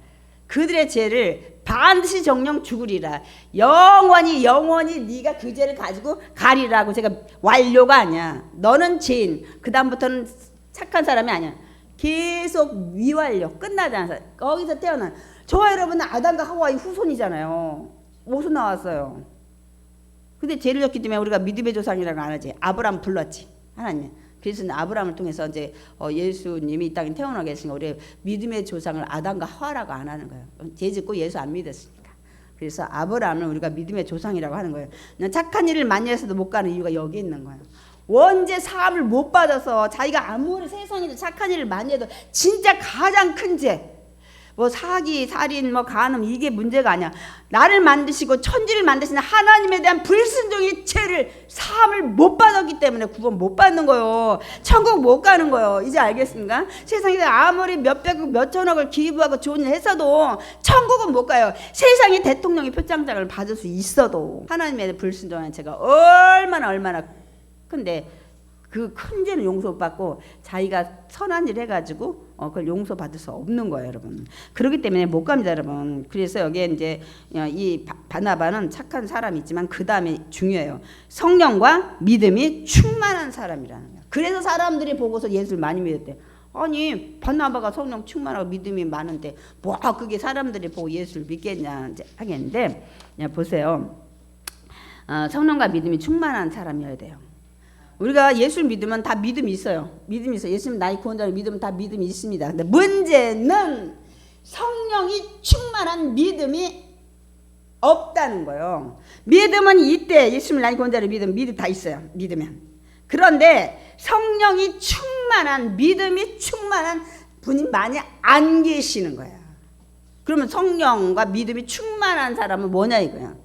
그들의 죄를 반드시 정령 죽으리라. 영원히 네가 그 죄를 가지고 가리라고. 제가 완료가 아니야. 너는 죄인. 그 다음부터는 착한 사람이 아니야. 계속 미완료. 끝나지 않아서 거기서 태어난. 저와 여러분은 아담과 하와의 후손이잖아요. 어디서 나왔어요? 근데 죄를 졌기 때문에 우리가 믿음의 조상이라고 안 하지. 아브라함 불렀지, 하나님. 그래서 아브라함을 통해서 이제 예수님이 이 땅에 태어나게 했으니까 우리 믿음의 조상을 아담과 하와라고 안 하는 거예요. 죄 짓고 예수 안 믿었으니까. 그래서 아브라함을 우리가 믿음의 조상이라고 하는 거예요. 착한 일을 많이 해서도 못 가는 이유가 여기 있는 거예요. 원죄 사함을 못 받아서 자기가 아무리 세상에서 착한 일을 많이 해도 진짜 가장 큰 죄, 뭐 사기, 살인, 뭐 간음, 이게 문제가 아니야. 나를 만드시고 천지를 만드시는 하나님에 대한 불순종의 죄를 사함을 못 받았기 때문에 구원 못 받는 거요. 천국 못 가는 거요. 이제 알겠습니까? 세상에 아무리 몇백억 몇천억을 기부하고 좋은 일 했어도 천국은 못 가요. 세상에 대통령의 표창장을 받을 수 있어도 하나님에 대한 불순종한 죄가 얼마나 큰데 그 큰 죄는 용서 못 받고 자기가 선한 일 해가지고 그걸 용서받을 수 없는 거예요, 여러분. 그렇기 때문에 못 갑니다, 여러분. 그래서 여기에 이제 이 바나바는 착한 사람이지만 그 다음에 중요해요. 성령과 믿음이 충만한 사람이라는 거예요. 그래서 사람들이 보고서 예수를 많이 믿었대. 아니 바나바가 성령 충만하고 믿음이 많은데 뭐 그게 사람들이 보고 예수를 믿겠냐 하겠는데, 보세요. 성령과 믿음이 충만한 사람이어야 돼요. 우리가 예수를 믿으면 다 믿음이 있어요. 믿음이 있어요. 예수님 나의 구원자를 믿으면 다 믿음이 있습니다. 근데 문제는 성령이 충만한 믿음이 없다는 거예요. 믿음은 이때 예수님 나의 구원자를 믿으면 믿음 다 있어요. 믿으면. 그런데 성령이 충만한 믿음이 충만한 분이 많이 안 계시는 거야. 그러면 성령과 믿음이 충만한 사람은 뭐냐 이거야.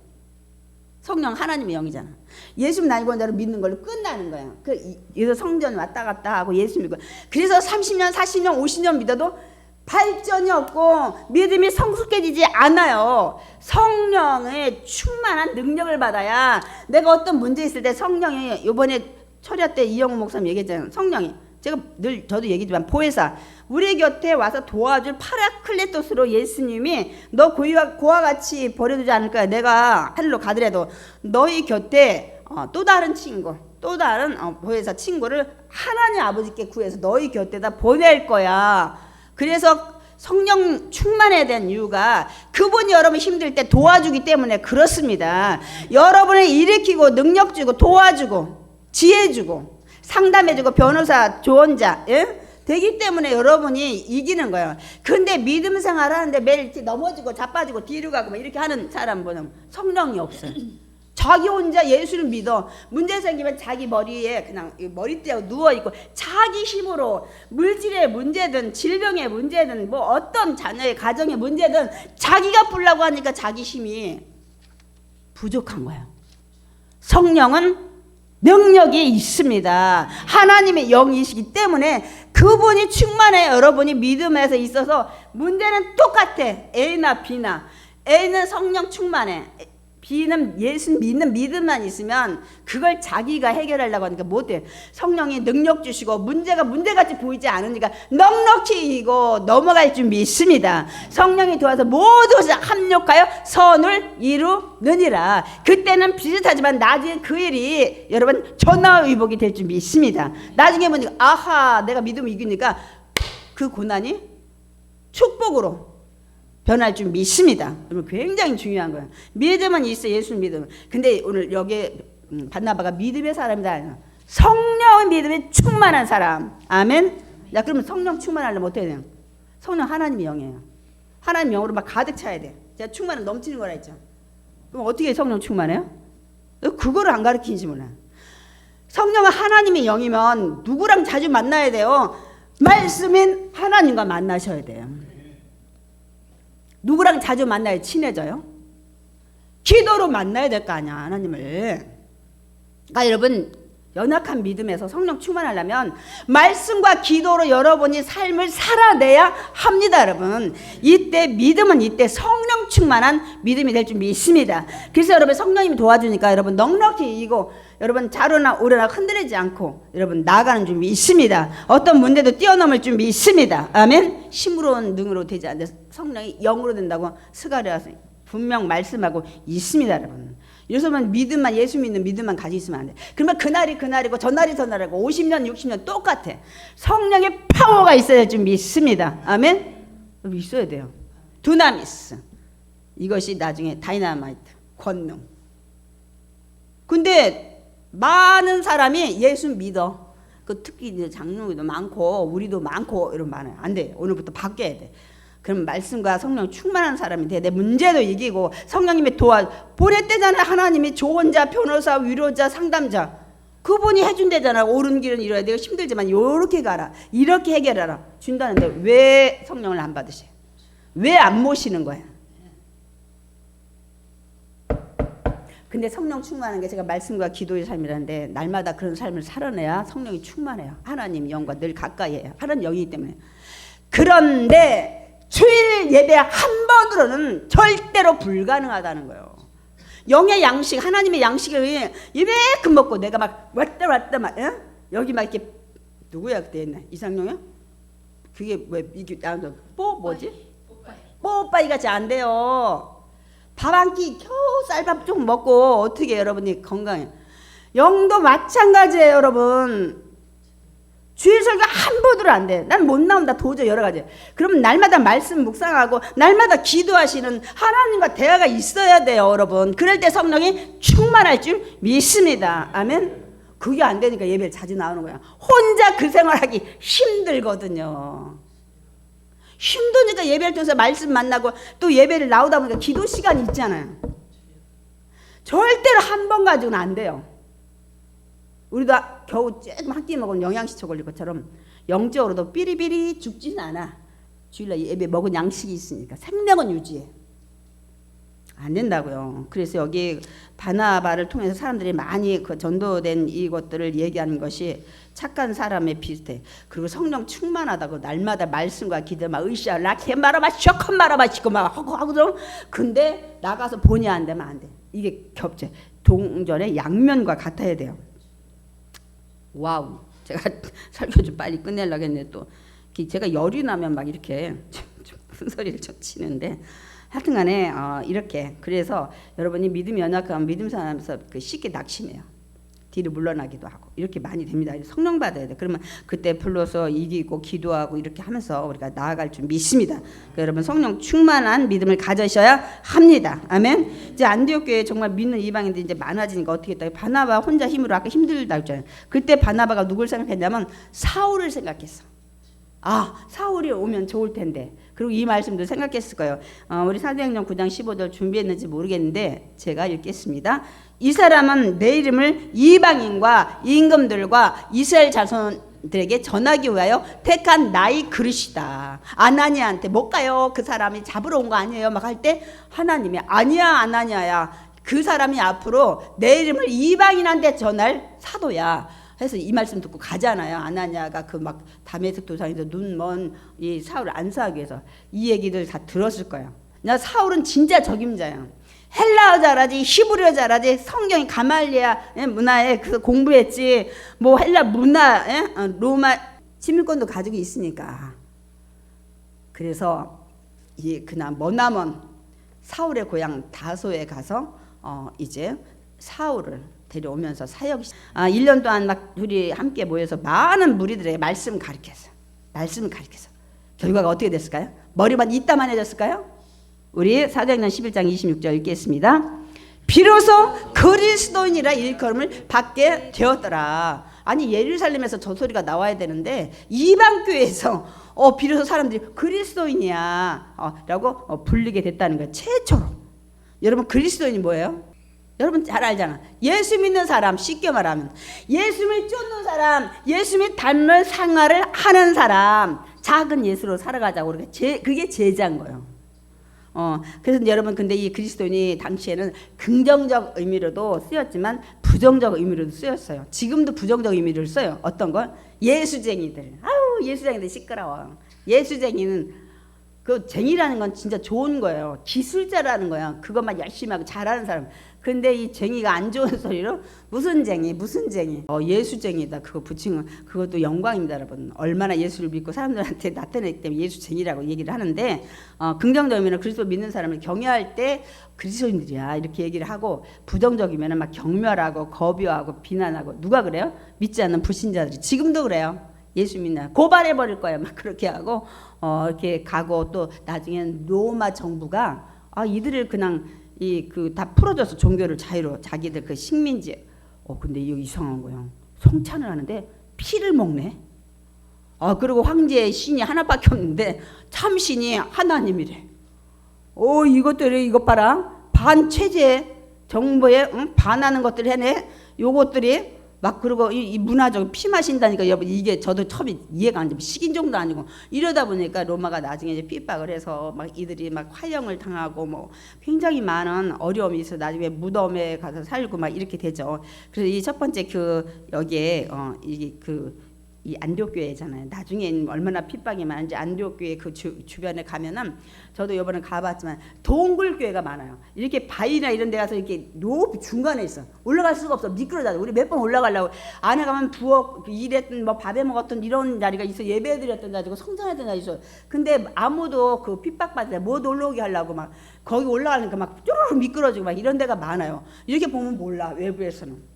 성령 하나님의 영이잖아. 예수님 나의 구원자를 믿는 걸로 끝나는 거야. 그래서 성전 왔다 갔다 하고 예수 믿고. 그래서 30년, 40년, 50년 믿어도 발전이 없고 믿음이 성숙해지지 않아요. 성령의 충만한 능력을 받아야 내가 어떤 문제 있을 때 성령이, 이번에 철야 때 이영우 목사님 얘기했잖아요. 성령이, 제가 늘 저도 얘기지만 보혜사, 우리 곁에 와서 도와줄 파라클레토스로 예수님이 너 고와 같이 버려두지 않을 거야. 내가 하늘로 가더라도 너희 곁에 또 다른 친구, 또 다른 보혜사 친구를 하나님 아버지께 구해서 너희 곁에다 보낼 거야. 그래서 성령 충만해야 되는 이유가 그분이 여러분 힘들 때 도와주기 때문에 그렇습니다. 여러분을 일으키고 능력 주고 도와주고 지혜 주고 상담해주고 변호사 조언자 되기 때문에 여러분이 이기는 거예요. 근데 믿음 생활 하는데 매일 이렇게 넘어지고 자빠지고 뒤로 가고 이렇게 하는 사람 보면 성령이 없어요. 자기 혼자 예수를 믿어. 문제 생기면 자기 머리에 그냥 머리띠하고 누워있고 자기 힘으로 물질의 문제든 질병의 문제든 뭐 어떤 자녀의 가정의 문제든 자기가 풀려고 하니까 자기 힘이 부족한 거예요. 성령은 능력이 있습니다. 하나님의 영이시기 때문에 그분이 충만해. 여러분이 믿음에서 있어서 문제는 똑같아. A나 B나. A는 성령 충만해. B는 예수 믿는 믿음만 있으면 그걸 자기가 해결하려고 하니까 못해. 성령이 능력 주시고 문제가 문제같이 보이지 않으니까 넉넉히 이거 넘어갈 줄 믿습니다. 성령이 도와서 모두 합력하여 선을 이루느니라. 그때는 비슷하지만 나중에 그 일이 여러분 전화위복이 될 줄 믿습니다. 나중에 보니까 아하 내가 믿음을 이기니까 그 고난이 축복으로 변할 줄 믿습니다. 굉장히 중요한 거예요. 믿음은 있어. 예수 믿음. 근데 오늘 여기 바나바가 믿음의 사람이다. 성령의 믿음에 충만한 사람. 아멘. 야 그러면 성령 충만하려면 어떻게 돼요? 성령 하나님의 영이에요. 하나님의 영으로 막 가득 차야 돼. 제가 충만은 넘치는 거라 했죠. 그럼 어떻게 성령 충만해요? 그거를 안 가르치지 몰라. 성령은 하나님의 영이면 누구랑 자주 만나야 돼요? 말씀인 하나님과 만나셔야 돼요. 누구랑 자주 만나야 친해져요? 기도로 만나야 될 거 아니야, 하나님을. 그러니까 여러분, 연약한 믿음에서 성령 충만하려면 말씀과 기도로 여러분이 삶을 살아내야 합니다, 여러분. 이때 믿음은 이때 성령 충만한 믿음이 될 줄 믿습니다. 그래서 여러분 성령님이 도와주니까 여러분 넉넉히 이기고 여러분 자로나 오르나 흔들리지 않고 여러분 나아가는 줄 믿습니다. 어떤 문제도 뛰어넘을 줄 믿습니다. 아멘. 힘으로는 능으로 되지 않는데 성령이 영으로 된다고 스가랴서 분명 말씀하고 있습니다, 여러분. 요즘은 믿음만, 예수 믿는 믿음만 가지고 있으면 안 돼. 그러면 그날이 그날이고 전날이 전날이고 50년 60년 똑같아. 성령의 파워가 있어야 될 줄 믿습니다. 아멘. 있어야 돼요. 두나미스, 이것이 나중에 다이나마이트, 권능. 근데 많은 사람이 예수 믿어. 그 특히 장로도 많고 우리도 많고 이런 말은 안 돼. 오늘부터 바뀌어야 돼. 그럼 말씀과 성령 충만한 사람이 돼. 내 문제도 이기고 성령님이 보냈대잖아요. 하나님이 조언자, 변호사, 위로자, 상담자. 그분이 해준대잖아. 옳은 길은 이뤄야 되고 힘들지만 이렇게 가라. 이렇게 해결하라. 준다는데 왜 성령을 안 받으세요? 왜 안 모시는 거야? 근데 성령 충만한 게 제가 말씀과 기도의 삶이라는데 날마다 그런 삶을 살아내야 성령이 충만해요. 하나님 영과 늘 가까이 해요. 하나님 영이기 때문에. 그런데 주일 예배 한 번으로는 절대로 불가능하다는 거예요. 영의 양식, 하나님의 양식을 이만큼 먹고 내가 막 왔다 막 여기 막 이렇게 누구야 그때 옛날 이상용이야? 그게 왜 이게 뭐지? 뽀빠이 같이 안 돼요. 밥 한 끼 겨우 쌀밥 좀 먹고 어떻게 여러분이 건강해? 영도 마찬가지예요, 여러분. 주일 설교 한 번으로 안 돼. 난 못 나온다. 도저히 여러 가지. 그러면 날마다 말씀 묵상하고 날마다 기도하시는 하나님과 대화가 있어야 돼요, 여러분. 그럴 때 성령이 충만할 줄 믿습니다. 아멘. 그게 안 되니까 예배를 자주 나오는 거야. 혼자 그 생활하기 힘들거든요. 힘드니까 예배를 통해서 말씀 만나고 또 예배를 나오다 보니까 기도 시간이 있잖아요. 절대로 한 번 가지고는 안 돼요. 우리도 겨우 조금 한 끼 먹은 영양식초 걸릴 것처럼 영적으로도 삐리삐리 죽지는 않아. 주일날 예배 먹은 양식이 있으니까 생명은 유지해. 안 된다고요. 그래서 여기 바나바를 통해서 사람들이 많이 그 전도된 이것들을 얘기하는 것이 착한 사람에 비슷해. 그리고 성령 충만하다고 날마다 말씀과 기도 막 으쌰 라케 말아봐 쇼컨 말아봐시고 막 하고 근데 나가서 본의 안 되면 안 돼. 이게 겹쳐. 동전의 양면과 같아야 돼요. 와우. 제가 설교 좀 빨리 끝내려고 했는데 또 제가 열이 나면 막 이렇게 큰 소리를 좀 치는데 하여튼간에 이렇게 그래서 여러분이 믿음이 연약하면 믿음 사람에서 쉽게 낙심해요. 뒤로 물러나기도 하고 이렇게 많이 됩니다. 성령 받아야 돼. 그러면 그때 불러서 이기고 기도하고 이렇게 하면서 우리가 나아갈 줄 믿습니다. 그러니까 여러분 성령 충만한 믿음을 가져셔야 합니다. 아멘. 이제 안디옥 교회에 정말 믿는 이방인들이 이제 많아지니까 어떻게 했다. 바나바 혼자 힘으로 아까 힘들다 했잖아요. 그때 바나바가 누굴 생각했냐면 사울을 생각했어. 아, 사울이 오면 좋을 텐데. 그리고 이 말씀도 생각했을 거예요. 우리 사도행전 9장 15절 준비했는지 모르겠는데 제가 읽겠습니다. 이 사람은 내 이름을 이방인과 임금들과 이스라엘 자손들에게 전하기 위하여 택한 나의 그릇이다. 아나니아한테 못 가요. 그 사람이 잡으러 온 거 아니에요. 막 할 때 하나님이 아니야 아나니아야. 그 사람이 앞으로 내 이름을 이방인한테 전할 사도야. 해서 이 말씀 듣고 가잖아요. 아나니아가 그 막 다메섹 도상에서 눈 먼 이 사울을 안수하기 위해서 이 얘기들 다 들었을 거예요. 나 사울은 진짜 적임자야. 헬라어 잘하지, 히브리어 잘하지, 성경이 가말리아 문화에 그 공부했지, 뭐 헬라 문화, 로마 시민권도 가지고 있으니까. 그래서 이 그날 머나먼 사울의 고향 다소에 가서 이제 사울을 데려오면서 사역 1년 동안 막 둘이 함께 모여서 많은 무리들에게 말씀을 가르쳤어. 결과가 어떻게 됐을까요? 머리만 이따만해졌을까요? 우리 사도행전 11장 26절 읽겠습니다. 비로소 그리스도인이라 일컬음을 받게 되었더라. 아니 예루살렘에서 저 소리가 나와야 되는데 이방 교회에서 비로소 사람들이 그리스도인이야 라고 불리게 됐다는 거예요. 최초로. 여러분 그리스도인이 뭐예요? 여러분 잘 알잖아. 예수 믿는 사람, 쉽게 말하면 예수를 쫓는 사람, 예수를 닮는 생활을 하는 사람, 작은 예수로 살아가자고. 그게 제자인 거예요. 그래서 여러분 근데 이 그리스도인이 당시에는 긍정적 의미로도 쓰였지만 부정적 의미로도 쓰였어요. 지금도 부정적 의미를 써요. 어떤 걸? 예수쟁이들. 아우 예수쟁이들 시끄러워. 예수쟁이는 그 쟁이라는 건 진짜 좋은 거예요. 기술자라는 거야. 그것만 열심히 하고 잘하는 사람. 근데 이 쟁이가 안 좋은 소리로 무슨 쟁이 무슨 쟁이 예수쟁이다 그거 붙이면 그것도 영광입니다. 여러분 얼마나 예수를 믿고 사람들한테 나타내기 때문에 예수쟁이라고 얘기를 하는데 긍정적이면 그리스도 믿는 사람을 경외할 때 그리스도인들이야 이렇게 얘기를 하고, 부정적이면 막 경멸하고 거부하고 비난하고. 누가 그래요? 믿지 않는 불신자들이 지금도 그래요. 예수 믿나 고발해 버릴 거야 막 그렇게 하고 이렇게 가고, 또 나중에는 로마 정부가 이들을 그냥 다 풀어줘서 종교를 자유로 자기들 그 식민지. 근데 이거 이상한 거야. 성찬을 하는데 피를 먹네. 그리고 황제의 신이 하나밖에 없는데 참 신이 하나님이래. 이것들이 이것 봐라. 반체제 정부에 반하는 것들 해내. 요것들이 막. 그리고 이 문화적 피 마신다니까 여러분 이게 저도 처음에 이해가 안 돼. 식인종도 아니고 이러다 보니까 로마가 나중에 이제 핍박을 해서 막 이들이 막 화형을 당하고 뭐 굉장히 많은 어려움이 있어. 나중에 무덤에 가서 살고 막 이렇게 되죠. 그래서 이 첫 번째 여기에 이 안디옥 교회잖아요. 나중에 얼마나 핍박이 많은지 안디옥 교회 그 주변에 가면은, 저도 이번에 가봤지만 동굴 교회가 많아요. 이렇게 바위나 이런 데 가서 이렇게 높이 중간에 있어. 올라갈 수가 없어. 미끄러져. 우리 몇 번 올라가려고 안에 가면 부엌 일했던 뭐 밥해 먹었던 이런 자리가 있어. 예배드렸던 자리고 성전했던 자리 있어. 근데 아무도 그 핍박받을 때 못 올라오게 하려고 막 거기 올라가니까 막 쭈르르 미끄러지고 막 이런 데가 많아요. 이렇게 보면 몰라 외부에서는.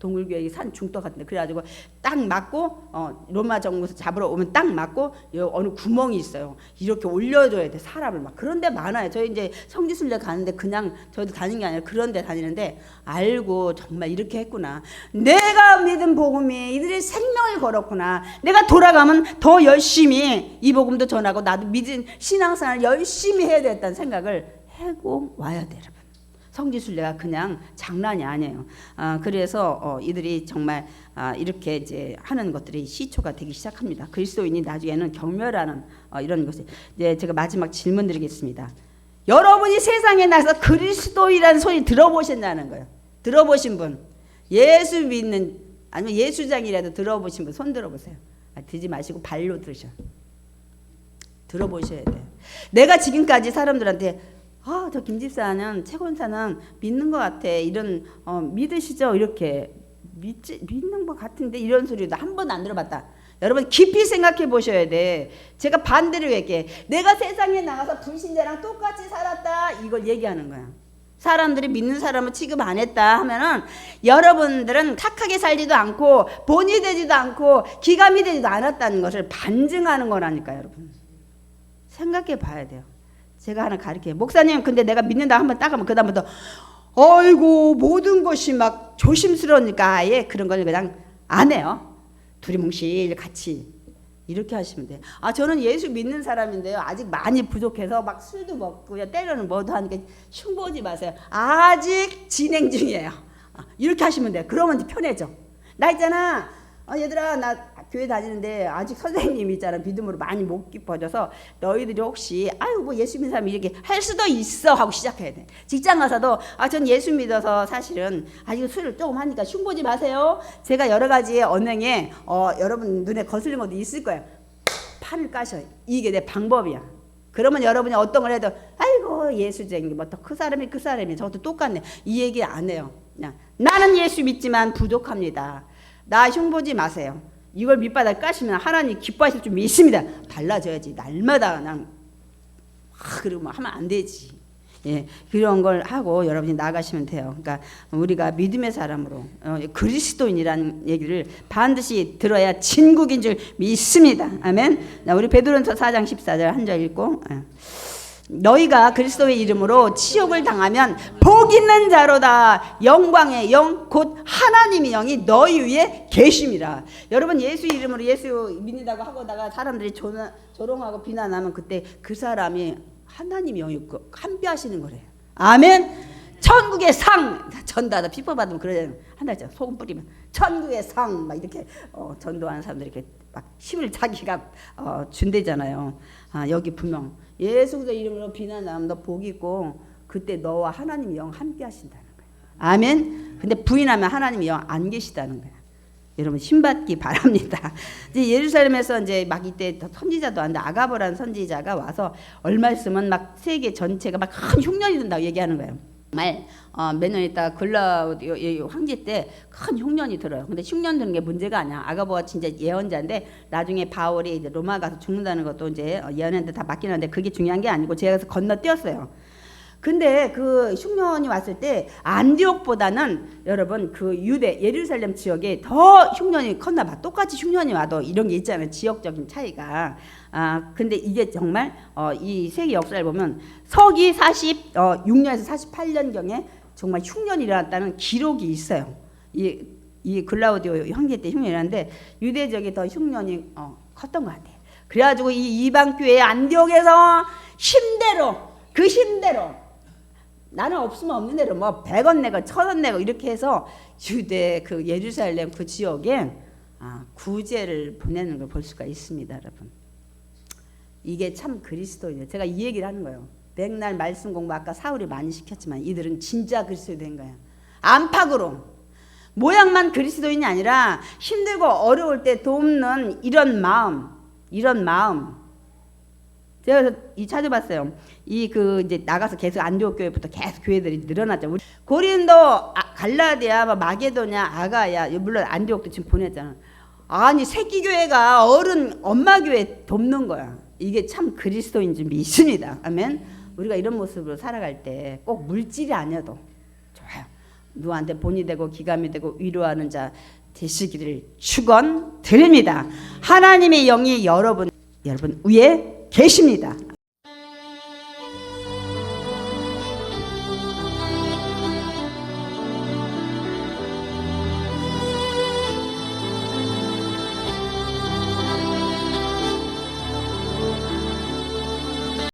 동굴교회 산 중턱 같은데 그래가지고 딱 맞고 로마 정부에서 잡으러 오면 딱 맞고 어느 구멍이 있어요. 이렇게 올려줘야 돼 사람을 막. 그런 데 많아요. 저희 이제 성지순례 가는데 그냥 저희도 다니는 게 아니라 그런 데 다니는데 알고 정말 이렇게 했구나. 내가 믿은 복음이 이들의 생명을 걸었구나. 내가 돌아가면 더 열심히 이 복음도 전하고 나도 믿은 신앙생활을 열심히 해야 되겠다는 생각을 하고 와야 돼. 여러분 성지순례가 그냥 장난이 아니에요. 그래서 이들이 정말 이렇게 이제 하는 것들이 시초가 되기 시작합니다. 그리스도인이 나중에는 경멸하는 이런 것이. 이제 제가 마지막 질문 드리겠습니다. 여러분이 세상에 나서 그리스도이라는 소리 들어보셨냐는 거예요. 들어보신 분, 예수 믿는 아니면 예수장이라도 들어보신 분 손 들어보세요. 듣지 마시고 발로 들으셔. 들어보셔야 돼요. 내가 지금까지 사람들한테 저 김집사는 최권사는 믿는 것 같아. 이런 믿으시죠? 이렇게 믿는 것 같은데 이런 소리도 한 번도 안 들어봤다. 여러분 깊이 생각해 보셔야 돼. 제가 반대로 얘기해. 내가 세상에 나가서 불신자랑 똑같이 살았다. 이걸 얘기하는 거야. 사람들이 믿는 사람을 취급 안 했다 하면은 여러분들은 착하게 살지도 않고 본이 되지도 않고 기감이 되지도 않았다는 것을 반증하는 거라니까. 여러분 생각해 봐야 돼요. 제가 하나 가르쳐요. 목사님 근데 내가 믿는다 한번 따가면 그 다음부터 아이고 모든 것이 막 조심스러우니까 아예 그런 걸 그냥 안 해요. 두리뭉실 같이 이렇게 하시면 돼요. 저는 예수 믿는 사람인데요 아직 많이 부족해서 막 술도 먹고요 때로는 뭐도 하니까 흉보지 마세요. 아직 진행 중이에요. 이렇게 하시면 돼요. 그러면 이제 편해져. 나 있잖아 얘들아 나 교회 다니는데 아직 선생님 있잖아 믿음으로 많이 못 깊어져서 너희들이 혹시 뭐 예수 믿는 사람이 이렇게 할 수도 있어 하고 시작해야 돼. 직장 가서도 전 예수 믿어서 사실은 아직 술을 조금 하니까 흉보지 마세요. 제가 여러 가지 언행에 여러분 눈에 거슬린 것도 있을 거예요. 판을 까셔. 이게 내 방법이야. 그러면 여러분이 어떤 걸 해도 아이고 예수쟁이 뭐 또 그 사람이 저것도 똑같네 이 얘기 안 해요. 그냥 나는 예수 믿지만 부족합니다. 나 흉보지 마세요. 이걸 밑바닥 까시면 하나님 기뻐하실 줄 믿습니다. 달라져야지. 날마다 그냥 그러고 하면 안 되지. 그런 걸 하고 여러분이 나가시면 돼요. 그러니까 우리가 믿음의 사람으로 그리스도인이라는 얘기를 반드시 들어야 진국인 줄 믿습니다. 아멘. 우리 베드로전서 4장 14절 한 절 읽고 너희가 그리스도의 이름으로 치욕을 당하면 복 있는 자로다. 영광의 영 곧 하나님의 영이 너희 위에 계심이라. 여러분 예수 이름으로 예수 믿는다고 하고다가 사람들이 조롱하고 비난하면 그때 그 사람이 하나님의 영이 함께하시는 거래요. 아멘. 천국의 상 전도하다 피파 받으면 그러잖아요. 한 달째 소금 뿌리면 천국의 상 막 이렇게 전도하는 사람들이 이렇게 막 힘을 자기가 준대잖아요. 여기 분명 예수 그리스도 이름으로 비난하면 너 복 있고 그때 너와 하나님이 영 함께 하신다는 거예요. 아멘. 근데 부인하면 하나님이 영 안 계시다는 거예요. 여러분 힘받기 바랍니다. 이제 예루살렘에서 이제 막 이때 선지자도 왔는데 아가보라는 선지자가 와서 얼마 있으면 막 세계 전체가 막 큰 흉년이 된다고 얘기하는 거예요. 정말 몇 년 있다가 글라우디오 황제 때 큰 흉년이 들어요. 근데 흉년 드는 게 문제가 아니야. 아가보가 진짜 예언자인데 나중에 바울이 이제 로마 가서 죽는다는 것도 이제 예언한테 다 맡긴 하는데 그게 중요한 게 아니고 제가 그래서 건너뛰었어요. 근데 그 흉년이 왔을 때 안디옥보다는 여러분 그 유대 예루살렘 지역에 더 흉년이 컸나 봐. 똑같이 흉년이 와도 이런 게 있잖아요. 지역적인 차이가. 근데 이게 정말 이 세계 역사를 보면 서기 46년에서 48년경에 정말 흉년이 일어났다는 기록이 있어요. 이 글라우디오 황제 때 흉년이 일어났는데 유대 지역에 더 흉년이 컸던 것 같아요. 그래가지고 이 이방 교회 안디옥에서 힘대로 그 힘대로 나는 없으면 없는 대로 뭐 100원 내고 1000원 내고 이렇게 해서 유대 그 예루살렘 그 지역에 구제를 보내는 걸 볼 수가 있습니다, 여러분. 이게 참 그리스도인이에요. 제가 이 얘기를 하는 거예요. 맥날 말씀 공부 아까 사울이 많이 시켰지만 이들은 진짜 그리스도인 거예요. 안팎으로 모양만 그리스도인이 아니라 힘들고 어려울 때 돕는 이런 마음. 제가 이 찾아봤어요. 이제 나가서 계속 안디옥 교회부터 계속 교회들이 늘어났죠. 우리 고린도, 갈라디아, 마게도냐, 아가야, 물론 안디옥도 지금 보냈잖아. 아니 새끼 교회가 어른 엄마 교회 돕는 거야. 이게 참 그리스도인 줄 믿습니다. 아멘. 우리가 이런 모습으로 살아갈 때 꼭 물질이 아니어도 좋아요. 누구한테 본이 되고 기감이 되고 위로하는 자 되시기를 축원드립니다. 하나님의 영이 여러분 위에 계십니다.